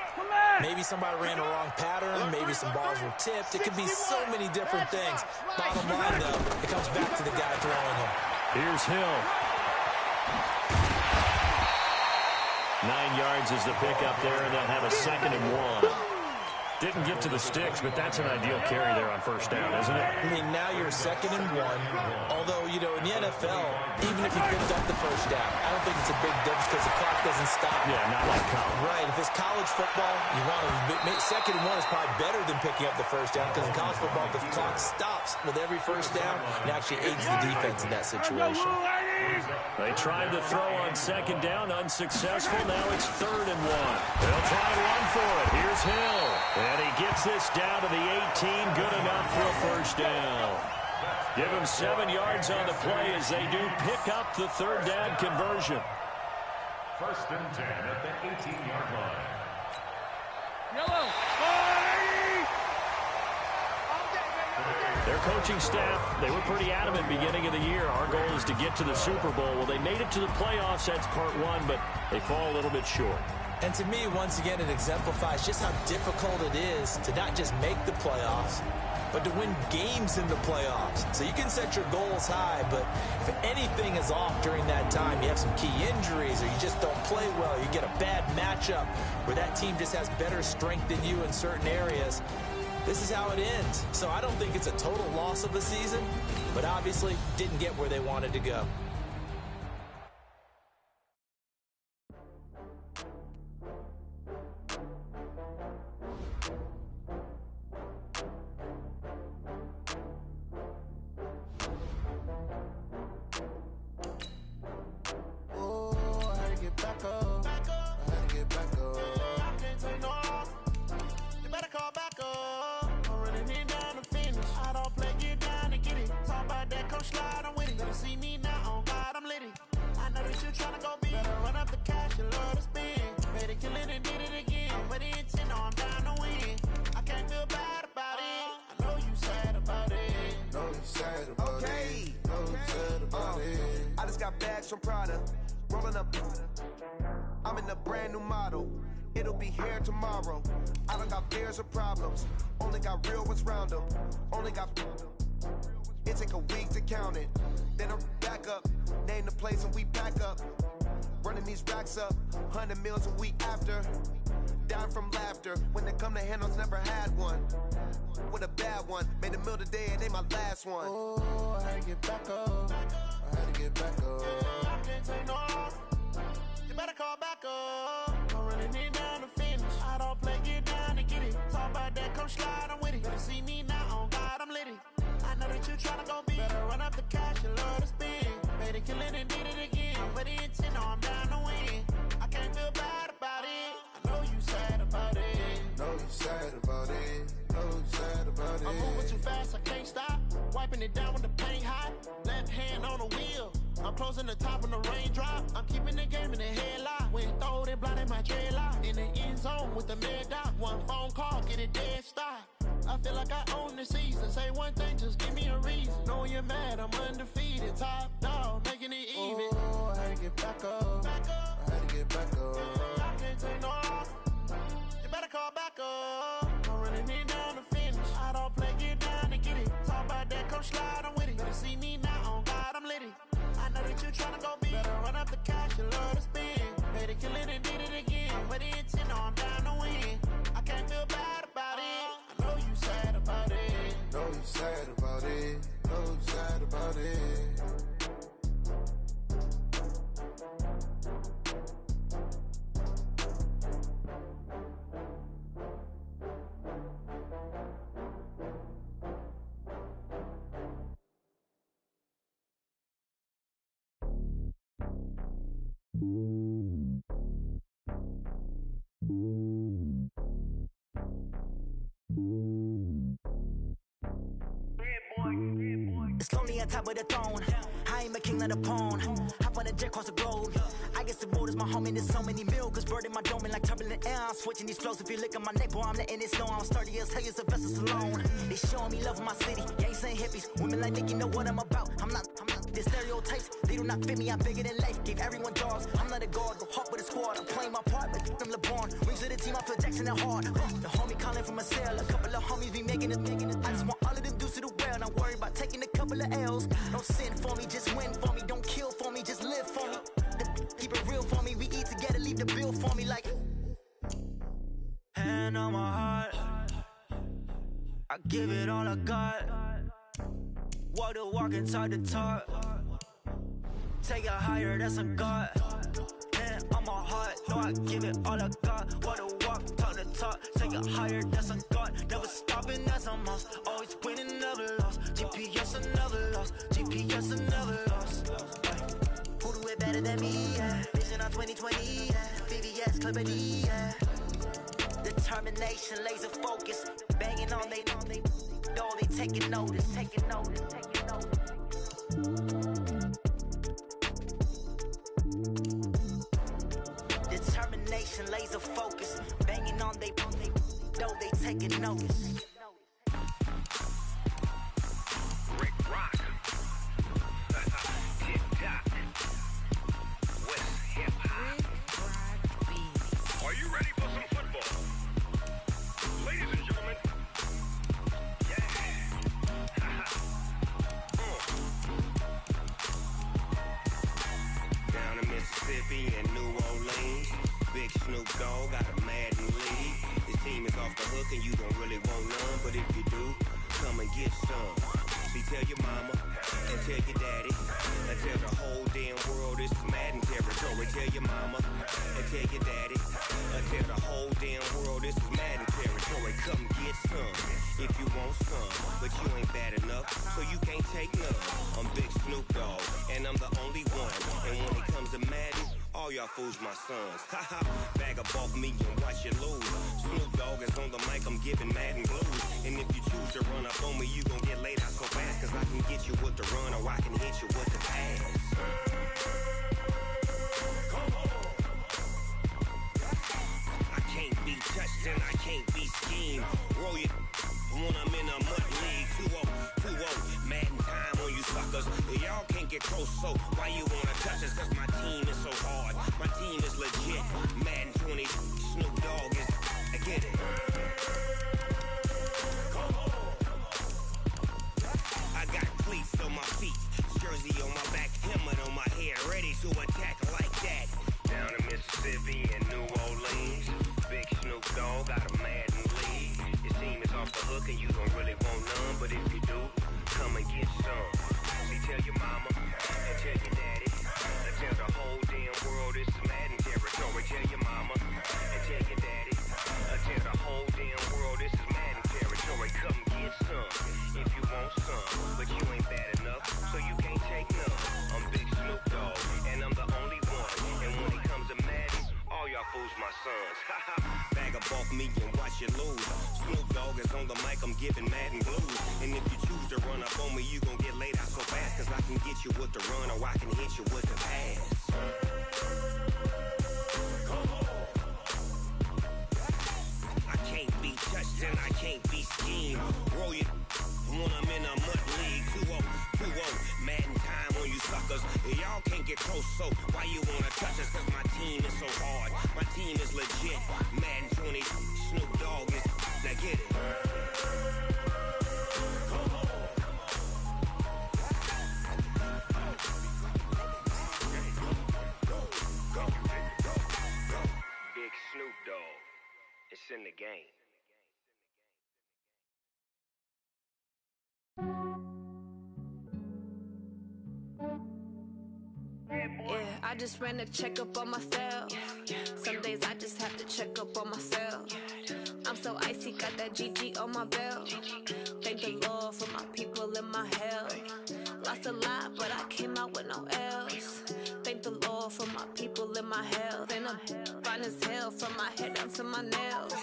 B: Maybe somebody ran a wrong pattern. Maybe some balls were tipped. It could be so many different things. Bottom line, though, it comes back to the guy throwing them.
A: Here's Hill. 9 yards is the pickup there, and they'll have a 2nd and 1. Didn't get to the sticks, but that's an ideal carry there on first down, isn't it?
B: I mean, now you're 2nd and 1. Although, you know, in the NFL, even if you picked up the first down, I don't think it's a big difference because the clock doesn't stop.
A: Yeah, not like college.
B: Right. If it's college football, you want to 2nd and 1 is probably better than picking up the first down, because in college football, the clock stops with every first down and actually aids the defense in that situation.
A: They tried to throw on 2nd down, unsuccessful. Now it's 3rd and 1. They'll try and run for it. Here's Hill. And he gets this down to the 18. Good enough for a first down. Give him 7 yards on the play as they do pick up the 3rd down conversion.
D: 1st and 10 at the 18-yard line.
E: Yellow.
A: Their coaching staff, they were pretty adamant beginning of the year. Our goal is to get to the Super Bowl. Well, they made it to the playoffs. That's part 1, but they fall a little bit short.
B: And to me, once again, it exemplifies just how difficult it is to not just make the playoffs, but to win games in the playoffs. So you can set your goals high, but if anything is off during that time, you have some key injuries or you just don't play well, you get a bad matchup where that team just has better strength than you in certain areas, this is how it ends. So I don't think it's a total loss of a season, but obviously didn't get where they wanted to go.
G: I'm in a brand new model. It'll be here tomorrow. I don't got fears or problems. Only got real ones round them. Only got. It take a week to count it. Then I back up. Name the place and we pack up. Running these racks up. 100 meals a week after. Down from laughter. When they come to handles, never had one. With a bad one. Made a meal today and ain't my last one. Oh, I had to get back up. I had to get back up. I can't take no off. You better call back up. I'm running it down to finish. I don't play, get down and get it. Talk about that, come slide, I'm with it. Better see me now, on God, I'm litty. I know that you tryna go big. Better run up the cash, you love to spin. Made it, kill it, and did it again. But the intent, no, I'm down to win. I can't feel bad about it. I know you sad about it. Know you sad about it. Know you sad about it. I'm moving too fast, I can't stop. Wiping it down with the paint hot. Left hand on the wheel. I'm closing the top when the raindrop. I'm keeping the game in the headlock. When throw it, blinding my dreadlock. In the end zone with the mad dot. One phone call, get it dead stop. I feel like I own the season. Say one thing, just give me a reason. Knowing you're mad, I'm undefeated. Top dog, making it even. Oh, I had to get back up. I had to get back up. I can't take no off. You better call back up. I'm running it down to finish. I don't play, get down and get it. Talk about that, come slide, I'm with it. Better see me now, on God, I'm litty. I know that you tryna go big. Better run up the cash, you love to spin. Made it, kill it, and did it again. But the intent, no, I'm down to win. I can't feel bad about it. I know you sad about it. Know you sad about it. Know you sad about it.
H: It's lonely on top of the throne. I ain't a king of the pawn. Hop on a jet across the globe. I guess the world is my home and there's so many milkers bird in my dome and like turbulent air. I'm switching these flows. If you look at my neck, boy, I'm letting it snow. I'm sturdy as hell as a vessel alone. They showing me love in my city. Gangs ain't hippies. Women like think you know what I'm about. I'm not. The stereotypes, they do not fit me. I'm bigger than life. Gave everyone jobs. I'm not a guard. Go hard with a squad. I'm playing my part, but them LeBron. Rings to the team. I feel Jackson and hard. The homie calling from a cell. A couple of homies be making it. I just want all of them dudes to do well. Not worry about taking a couple of L's. Don't sin for me, just win for me. Don't kill for me, just live for me. Keep it real for me. We eat together, leave the bill for me like. Hand on my heart, I give it all I got. Walk the walk and talk the talk. Take it higher, that's a God. Hand on my heart, no, I give it all I got. Walk the walk, talk the talk. Take it higher, that's a God. Never stopping, that's a must. Always winning, never lost. GPS, I never lost. GPS, I never lost. Who do it better than me? Yeah. Vision on 2020. Yeah. VVS, Clippity. Yeah. Determination, laser focus. Banging on they taking notice. Taking notice. Determination, laser focus. Banging on they taking notice.
I: Rick Rock. Tip-top. West hip-hop. Are you ready for some football? Ladies and gentlemen. Yeah. Down in Mississippi and New Orleans, Big Snoop Dogg got a Madden lead. His team is off the hook and you don't really want none, but if you do, come and get some. See, tell your mama and tell your daddy and tell the whole damn world this is Madden territory. Tell your mama and tell your daddy and tell the whole damn world this is Madden territory. Come get some if you want some, but you ain't bad enough, so you can't take none. I'm Big Snoop Dogg and I'm the only one, and when it comes to Madden, all y'all fools my sons. Haha, bag up off me and watch you lose. Snoop Dogg is on the mic, I'm giving Madden blues. And if you choose to run up on me, you gon' get laid out so fast, cause I can get you with the run or I can hit you with the pass. I can't be touched and I can't be schemed. Roll you when I'm in a mud league. 2-0, Madden time on you suckers. Y'all can't get close, so why you wanna touch us? Cause my team is so hard, my team is legit. Madden 20, Snoop Dogg is, I get it. I got cleats on my feet, jersey on my back, helmet on my head, ready to attack like that. Down in Mississippi and New Orleans, Big Snoop Dogg got a Madden lead. His team is off the hook and you don't really want none, but if you do, come and get some. See, tell your mama and tell your daddy and tell the whole damn world this is Madden territory. Tell your mama and tell your daddy and tell the whole damn world this is Madden territory. Come get some if you want some, but you ain't bad enough, so you can't take none. I'm Big Snoop Dogg and I'm the only one, and when it comes to Madden, all y'all fools my sons. Bag up off me and watch you lose. Snoop Dogg is on the mic, I'm giving Madden blues. And if you choose to run up on me, you gon' get laid out so fast, cause I can get you with the run or I can hit you with the pass. I can't be touched and I can't be schemed. Roll you when I'm in a mud league. 2-0, Madden time on you suckers. Y'all can't get close, so why you wanna touch us? Cause my team is so hard, my team is legit. Madden 20, Snoop Dogg is, now get it. Big Snoop Dogg, it's in the game.
J: Yeah, I just ran a checkup on myself. Some days I just have to check up on myself. I'm so icy, got that GG on my belt. Thank the Lord for my people and my health. Lost a lot, but I came out with no L's. Thank the Lord for my people in my health. And I'm fine as hell from my head down to my nails.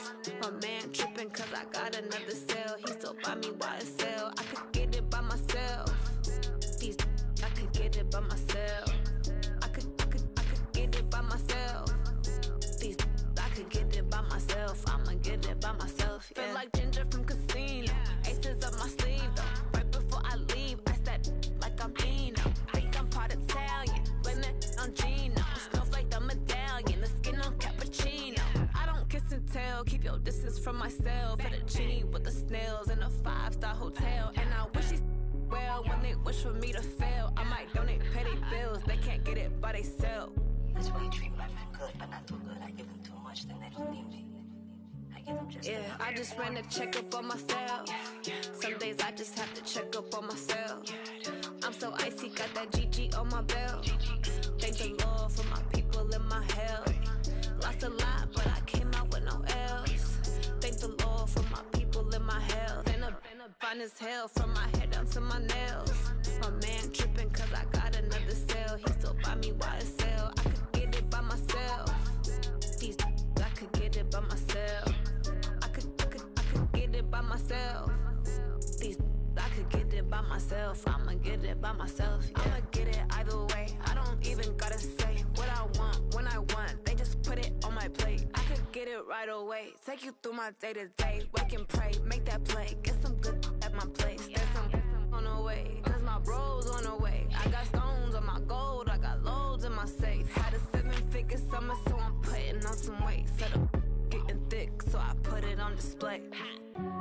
J: My man tripping cause I got another cell. He still buy me YSL. I could get it by myself. These I could get it by myself. I could get it by myself. These I could get it by myself. I'ma get it by myself. Yeah. Feel like Ginger from Casino. Aces up my sleeve though. Right before I leave, I said like I'm Dino. Think I'm part Italian. Blame it on Gino. Smells like the medallion. The skin on cappuccino. I don't kiss and tell. Keep your distance from myself. At a genie with the snails in a 5-star hotel. And I wish he's well when they wish for me to fail. I might donate petty bills. They can't get it by they sell.
K: That's why you treat my friend good, but not too good. I give them too much, then they don't need me. I give them just
J: yeah, I just ran a checkup on myself. Some days I just have to check up on myself. I'm so icy, got that GG on my belt. Thank the Lord for my people in my health. Lost a lot, but I came out with no else. Thank the Lord for my people in my health. And I'm fine as hell from my head down to my nails. My man tripping cause I got another cell. He still buy me YSL. I could get it by myself. These I could get it by myself. I could get it by myself. These I could get it by myself. I'ma get it by myself. Yeah. I'ma get it either way. I don't even gotta say what I want when I want. They just put it on my plate. I could get it right away. Take you through my day to day. Wake and pray, make that play. Get some good at my place. There's some on the way, cause my bros on the way. I got stones on my gold. I got loads in my safe. Had a 7-figure summer, so I'm putting on some weight. Set up getting thick, so I put it on display.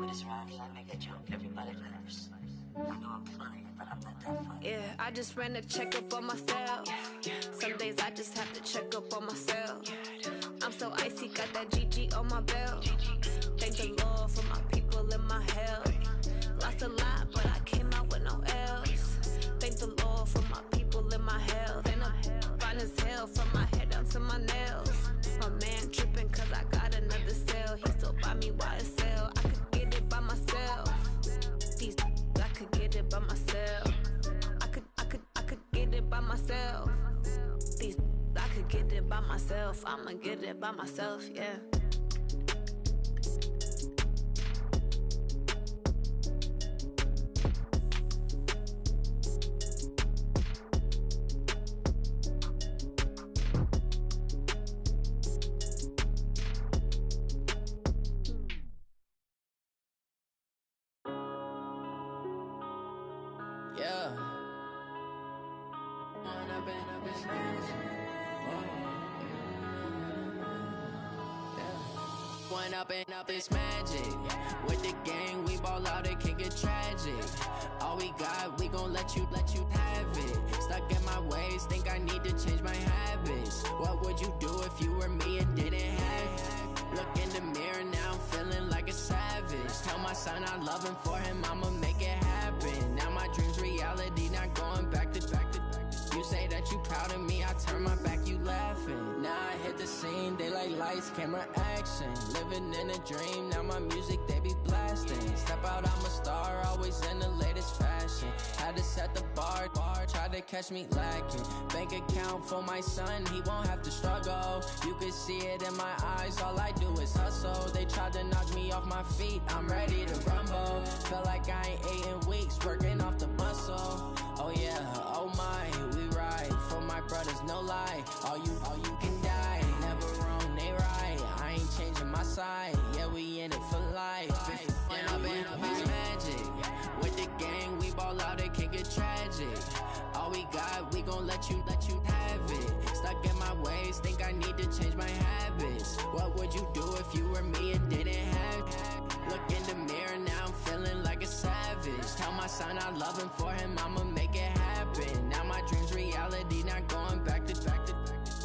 K: With this rhyme, I make a joke, everybody laughs. I know I'm funny, but I'm not that funny.
J: Yeah, I just ran a checkup on myself. Some days I just have to check up on myself. I'm so icy, got that GG on my belt. Thank the Lord for my people in my health. Lost a lot, but I came out with no else. Thank the Lord for my people in my health. And I'm fine as hell from my head down to my nails. My man tripping cause I got another cell. He still buy me YSL. I could get it by myself. These I could get it by myself. I could get it by myself. These I could get it by myself. I'ma get it by myself, yeah.
L: Yeah. One up and up is magic. With the gang, we ball out, it can get tragic. All we got, we gon' let you have it. Stuck in my ways, think I need to change my habits. What would you do if you were me and didn't have it? Look in the mirror now, I'm feeling like a savage. Tell my son I love him, for him I'ma make it happen. Now my dream's reality, not going back to. You say that you proud of me, I turn my back, you laughing. Now I hit the scene, they like lights, camera, action. Living in a dream, now my music, they be blasting. Step out, I'm a star, always in the latest fashion. Had to set the bar, try to catch me lacking. Bank account for my son, he won't have to struggle. You can see it in my eyes, all I do is hustle. They tried to knock me off my feet, I'm ready to rumble. Feel like I ain't ate in weeks, working off the muscle. Oh yeah, oh my, we ride for my brothers, no lie. All you can die, never wrong, they right. I ain't changing my side, yeah, we in it for life. When up and up is magic. With the gang, we ball out, it can get tragic. All we got, we gon' let you have it. Stuck in my ways, think I need to change my habits. What would you do if you were me and didn't have it? Look in the mirror, now I'm feeling like a savage. Tell my son I love him, for him I'ma make it happen. Now my dream's reality, not going back to.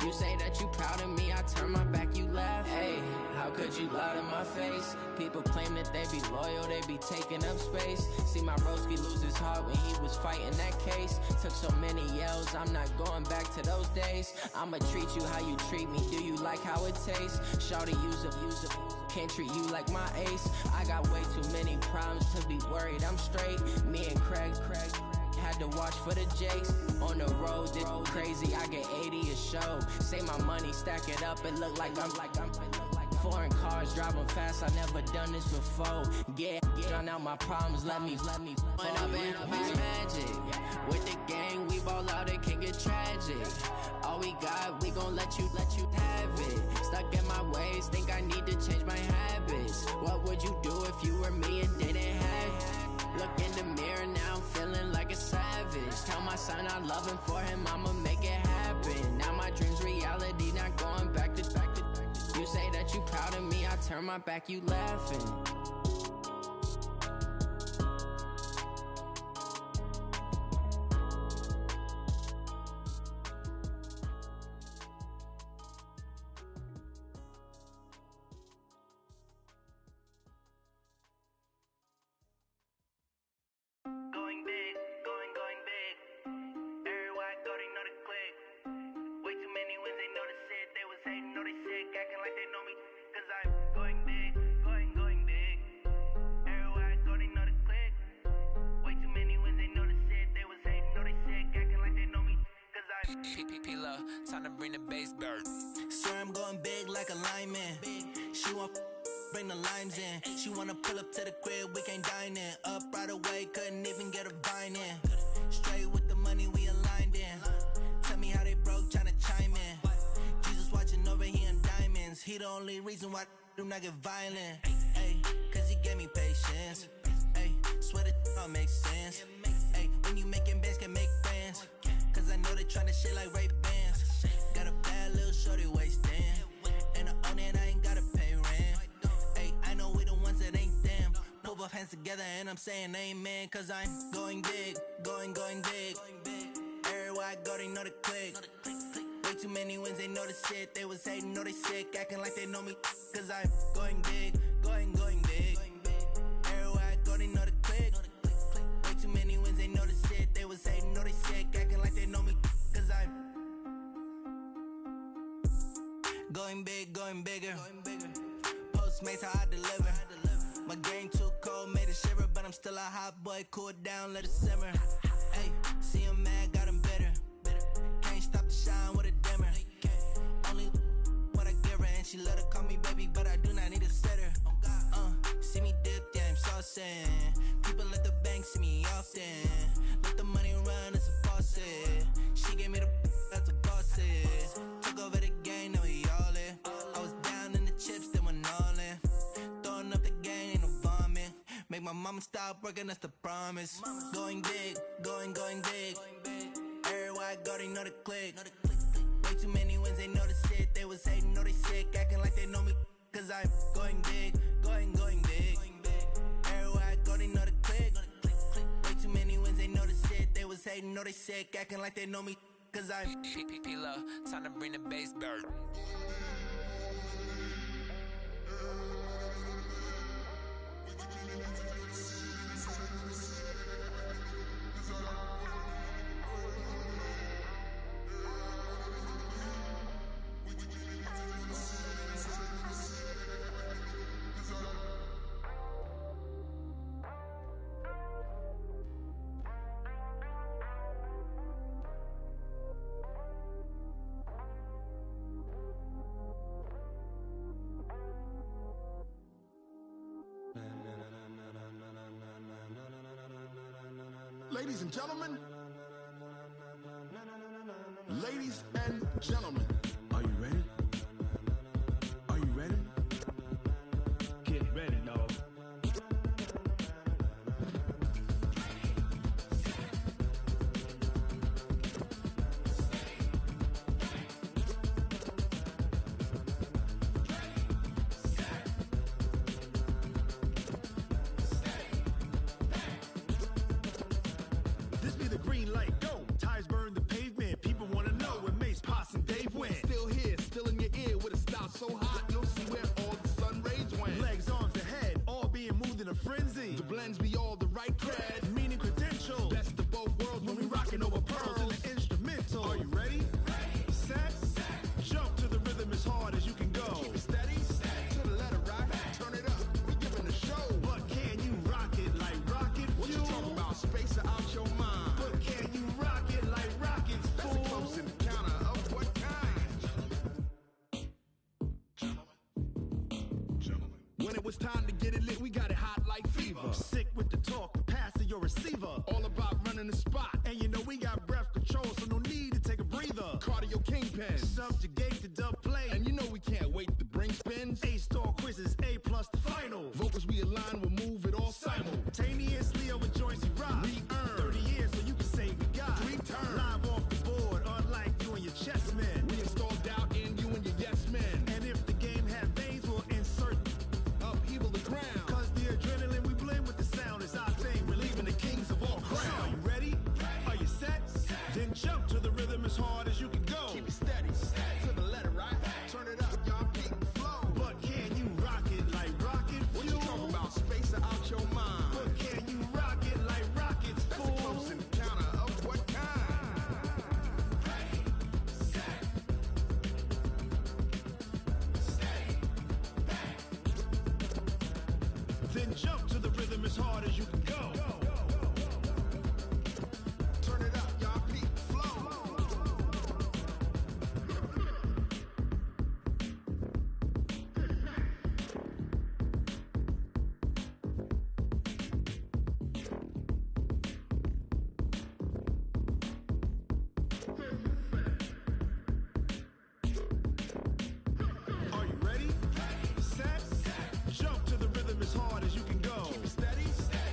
L: You say that you proud of me, I turn my back, you laugh. Hey, how could you lie to my face? People claim that they be loyal, they be taking up space. See my broski lose his heart when he was fighting that case. Took so many yells, I'm not going back to those days. I'ma treat you how you treat me, do you like how it tastes? Shawty, use it, can't treat you like my ace. I got way too many problems to be worried, I'm straight. Me and Craig had to watch for the jakes. On the road, this crazy, I get 80 a show. Say my money, stack it up, it look like I'm foreign cars, driving fast, I never done this before. Drown out my problems, let me When up in a bitch magic. With the gang, we ball out, it can get tragic. All we got, we gon' let you have it. Stuck in my ways, think I need to change my habits. What would you do if you were me and didn't have it? Look in the mirror, now I'm feeling like a savage. Tell my son I love him, for him I'ma make it happen. Now my dream's reality, not going back to. You say that you proud of me, I turn my back, you laughing.
M: Going big, going big. Everywhere I go, they know the click. Way too many wins, they know the shit. They was hating, know they sick, acting like they know me. Cause I'm going big, going big. Everywhere I go, they know the click. Way too many wins, they know the shit. They was hating, know they sick, acting like they know me. Cause I'm
B: P-P-P-Love, time to bring the bass bird.
H: Swear I'm going big like a lineman. She want bring the limes in. She wanna pull up to the crib, we can't dine in. Up right away, couldn't even get a vine in. Straight with the money we aligned in. Tell me how they broke, tryna chime in. Jesus watching over here in diamonds. He the only reason why I do not get violent. Ay, cause he gave me patience. Ay, swear that all makes sense. Ay, when you making bands, can make friends. Cause I know they tryna shit like Ray-Bans. Got a bad little shorty wasting. And I own it, I ain't gotta pay rent. Ay, I know we the ones that ain't them. Pull both hands together and I'm saying amen. Cause I'm going big, going big. Everywhere I go, they know the click. Way too many wins, they know the shit. They was hating, know they sick, acting like they know me. Cause I'm going big, going big. Everywhere I go, they know the click. Way too many wins, they know the shit. They was hating, know they sick, acting like they know me. Cause I'm going big, going bigger. Postmates, how I deliver. My game too cold, made it shiver. But I'm still a hot boy, cool it down, let it simmer. Hey, see him mad, got him bitter. Can't stop the shine with a dimmer. Only what I give her, and she let her call me baby, but I do not need a sitter. See me dip, yeah, I'm saucing. People at the bank see me often. Let the money run, it's a faucet. She gave me the that's a boss is. Took over the game, now we all in. I was down in the chips, then went all in. Throwing up the game, ain't no vomit. Make my mama stop working, that's the promise. Going big, going big. Everywhere I go, they know the click. Way too many wins, they know the shit. They was hating, know they sick, acting like they know me. Cause I'm going big, going big. Everywhere I go, they know the click. Way too many wins, they know the shit. They was hating, know they sick, acting like they know me. Cause I'm
B: P-P-P-Love, time to bring the bass bird.
N: Ladies and gentlemen, ladies and gentlemen, are you ready? Are you ready? Get ready, dog. This be the green light, go. Tires burn the pavement. People wanna know where Mace, Potts, and Dave went. When it was time to get it lit, we got it hot like fever.
O: Sick with the talk, the pass of your receiver.
N: All about running the spot.
O: And you know we got breath control, so no need to take a breather.
N: Cardio kingpin.
O: Subjugate the dub play.
N: And you know we can't wait to bring spins.
O: A-star quizzes, A+ the final.
N: Vocals we align, we'll move it all
O: simultaneously over joints we rock.
N: We earn
O: 30 years so you can say we got
N: 3 turns.
O: Live off the board, unlike you and your chess men.
N: We install doubt in you and your yes men.
O: And if the game had veins, we'll insert
N: upheaval the ground.
O: Cause the adrenaline we blend with the sound is our thing. We're leaving the kings of all crowns. So are you ready? Are you set? Then jump to the rhythm as hard as you can go.
N: Keep it steady, to the letter, right? Turn it up, y'all peak the flow.
O: But can you rock it like rocket fuel?
N: What you talking about? Space out your mind.
O: But can you rock it like rockets,
N: That's
O: fool?
N: a close encounter of what kind?
O: Then jump to the rhythm as hard as you can go.
N: Turn it up, y'all peak the flow.
O: Are you ready? Set? Jump to the rhythm as hard as you can go.
N: Keep it steady,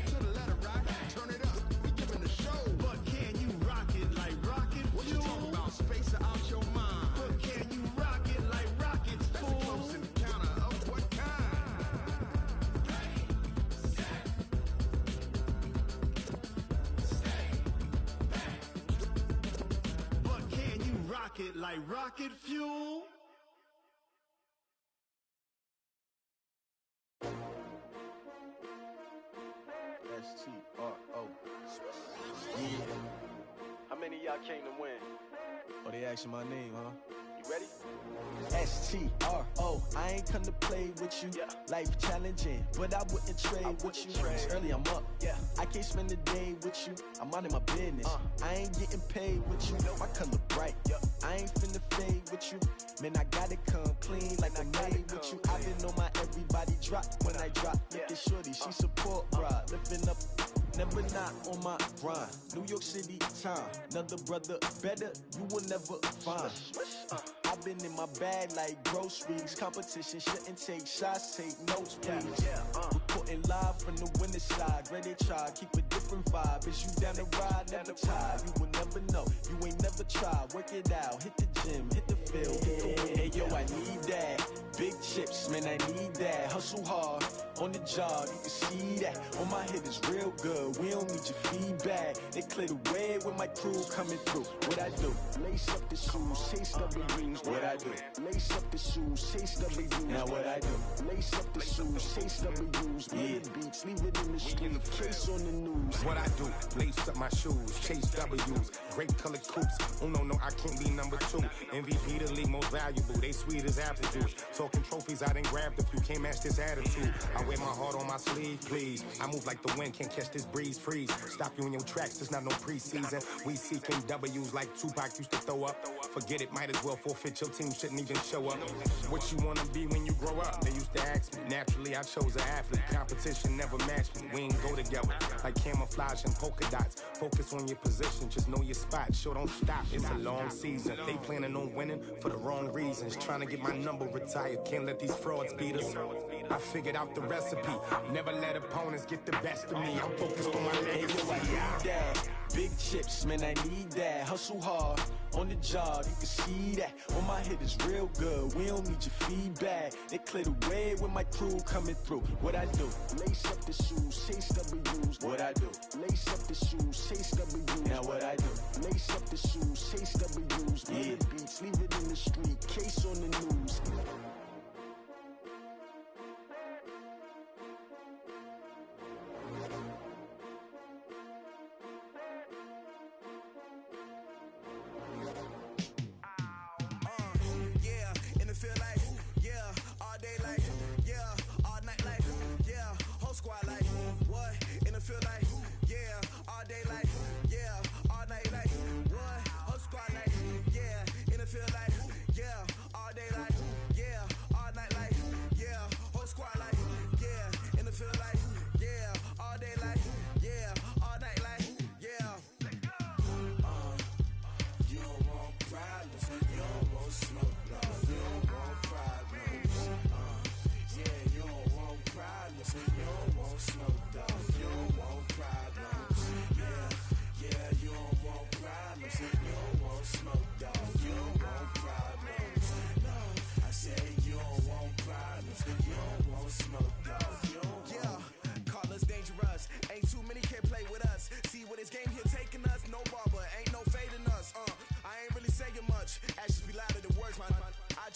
N: to the letter, right? Turn it up, we giving the show.
O: But can you rock it like rocket
N: What you
O: fuel?
N: talking about? Space out your mind.
O: But can you rock it like rockets,
N: That's a
O: fool?
N: close encounter of what kind?
O: But can you rock it like rocket fuel?
P: S-T-R-O. Yeah. How many of y'all came to win? Oh, they asking my name, huh? You ready? S-T-R-O. I ain't come to play with you. Life challenging, but I wouldn't trade with you. It's early, I'm up. I can't spend the day with you. I'm out of my business. I ain't getting paid with you. My color bright. I ain't finna fade with you. Man, I gotta come clean like I made with you. I been on my everybody drop when I drop. Look at shorty, she support ride. Lifting up, never not on my grind. New York City time. Another brother better, you will never find. I've been in my bag like groceries. Competition shouldn't take shots, take notes, please. Reporting live from the winter side. Ready to try, keep a different vibe. Is you down the ride, never tired. You will never know, you ain't never tried. Work it out, hit the gym, hit the field, hit the win. Hey yo, I need that. Big chips, man, I need that. Hustle hard, on the job, you can see that. On my hit is real good, we don't need your feedback. They clear the way with my crew coming through. What I do? Lace up the shoes, chase W's. What I do? Lace up the shoes, chase W's. Now what I do? Lace up the shoes, chase W's. Yeah, beats, leave it in the street, case on the news.
Q: What I do? Lace up my shoes, chase W's. Great colored coops. Oh no, I can't be number 2. MVP the league most valuable. They sweet as apple juice. Talking trophies, I done grabbed a few. Can't match this attitude. I wear my heart on my sleeve, please. I move like the wind, can't catch this breeze. Freeze. Stop you in your tracks. There's not no preseason. We seeking W's like Tupac used to throw up. Forget it, might as well forfeit. Your team shouldn't even show up. What you wanna be when you grow up? They used to ask me. Naturally, I chose an athlete. Competition never matched me. We ain't go together like camouflage and polka dots. Focus on your position, just know your spot. Sure, don't stop. It's a long season. They planning on winning for the wrong reasons. Trying to get my number retired. Can't let these frauds beat us. I figured out the recipe. Never let opponents get the best of me. I'm focused on my legacy.
P: I need that. Big chips, man, I need that. Hustle hard, on the job, you can see that. On my hit is real good, we don't need your feedback. They clear the way with my crew coming through. What I do? Lace up the shoes, chase W's. What I do? Lace up the shoes, chase W's. Now what I do? Lace up the shoes, chase W's. Yeah, beats, leave it in the street, case on the news.
R: Squad like, what? In the field like, yeah, all day like, yeah, all night like, what? Whole squad like, yeah, in the field like, yeah.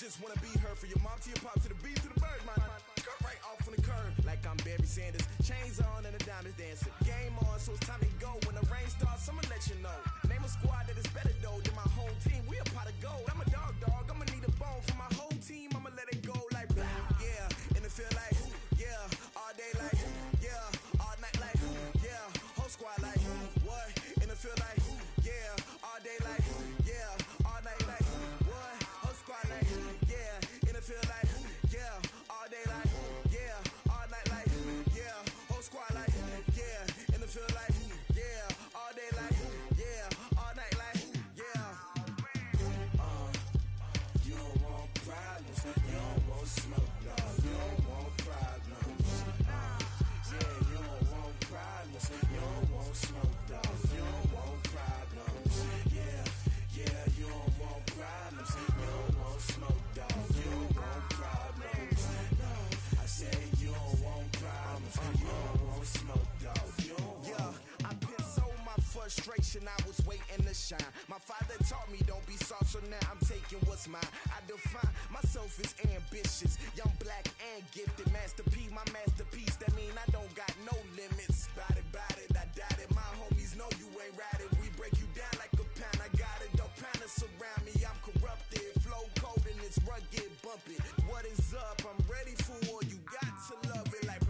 R: just wanna be heard. For your mom to your pop to the beat to the birds, man. Skirt right off on the curb, like I'm Barry Sanders. Chains on and the diamonds dancing. Game on, so it's time to go. When the rain starts, I'ma let you know. Name a squad that is better though than my home team. We a pot of gold. I'm a dog. I'ma need a bone for my whole team. I'ma let it go like yeah. And it feel like yeah. All day like yeah. All night like yeah. Whole squad like what? And it feel like yeah. All day like yeah. All night like what? Whole squad like yeah. And it feel like yeah. All day like yeah. All night like yeah. Whole squad like yeah. And it feel like yeah. All day like yeah. All night like yeah. You don't want problems. You don't want smoke, no. You don't want problems. Yeah, you don't want problems. You don't want smoke, dog. You don't want problems. Yeah, you don't want problems. You don't want smoke, dog. You don't want problems. No, I said you don't want problems. You don't want smoke, dog. You don't want. Yeah, I've been so my frustration. I was waiting to shine. My father taught me don't be soft, so now I'm taking what's mine. I define myself as ambitious, young, black, and gifted. Master P, my masterpiece. That mean I don't got no limits. Bout it, I doubt it. My homies know you ain't ratted. We break you down like a pound. I got it, don't panic surround me. I'm corrupted, flow cold and it's rugged, bumpy. What is up? I'm ready for war. You got to love it like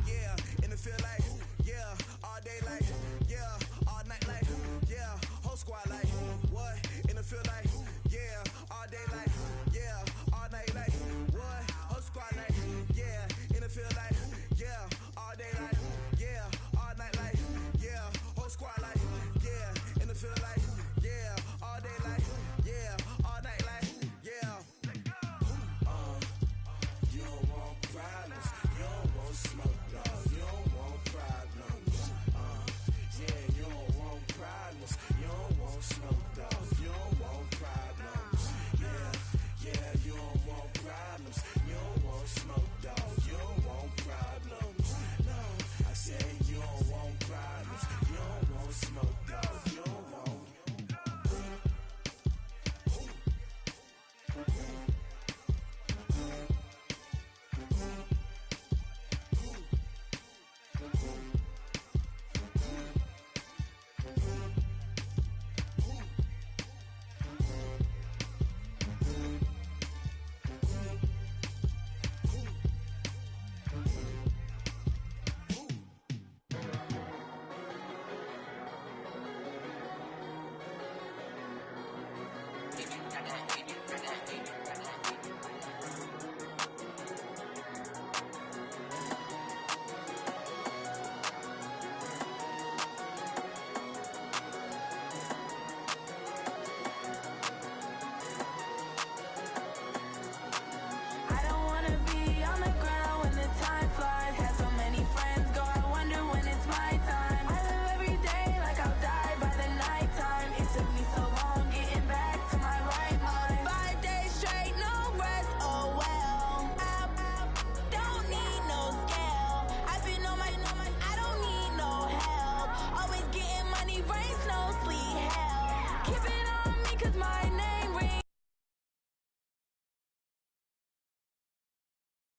R: yeah. And it feel like yeah. All day like yeah. All night like yeah. Whole squad like what? And it feel like yeah. All day like yeah. All night like what? Whole squad like yeah. And it feel like yeah. All day like yeah. All night like yeah. Whole squad like yeah. And it feel like yeah. All day like yeah. All night like yeah. You don't want problems. You don't want smoke, dog. You don't want problems. Yeah, you don't want problems. You don't want smoke, dog. You don't want problems. Yeah, you don't want problems. You don't want smoke, dog. You don't want problems. No, I said you don't want problems. You don't want smoke,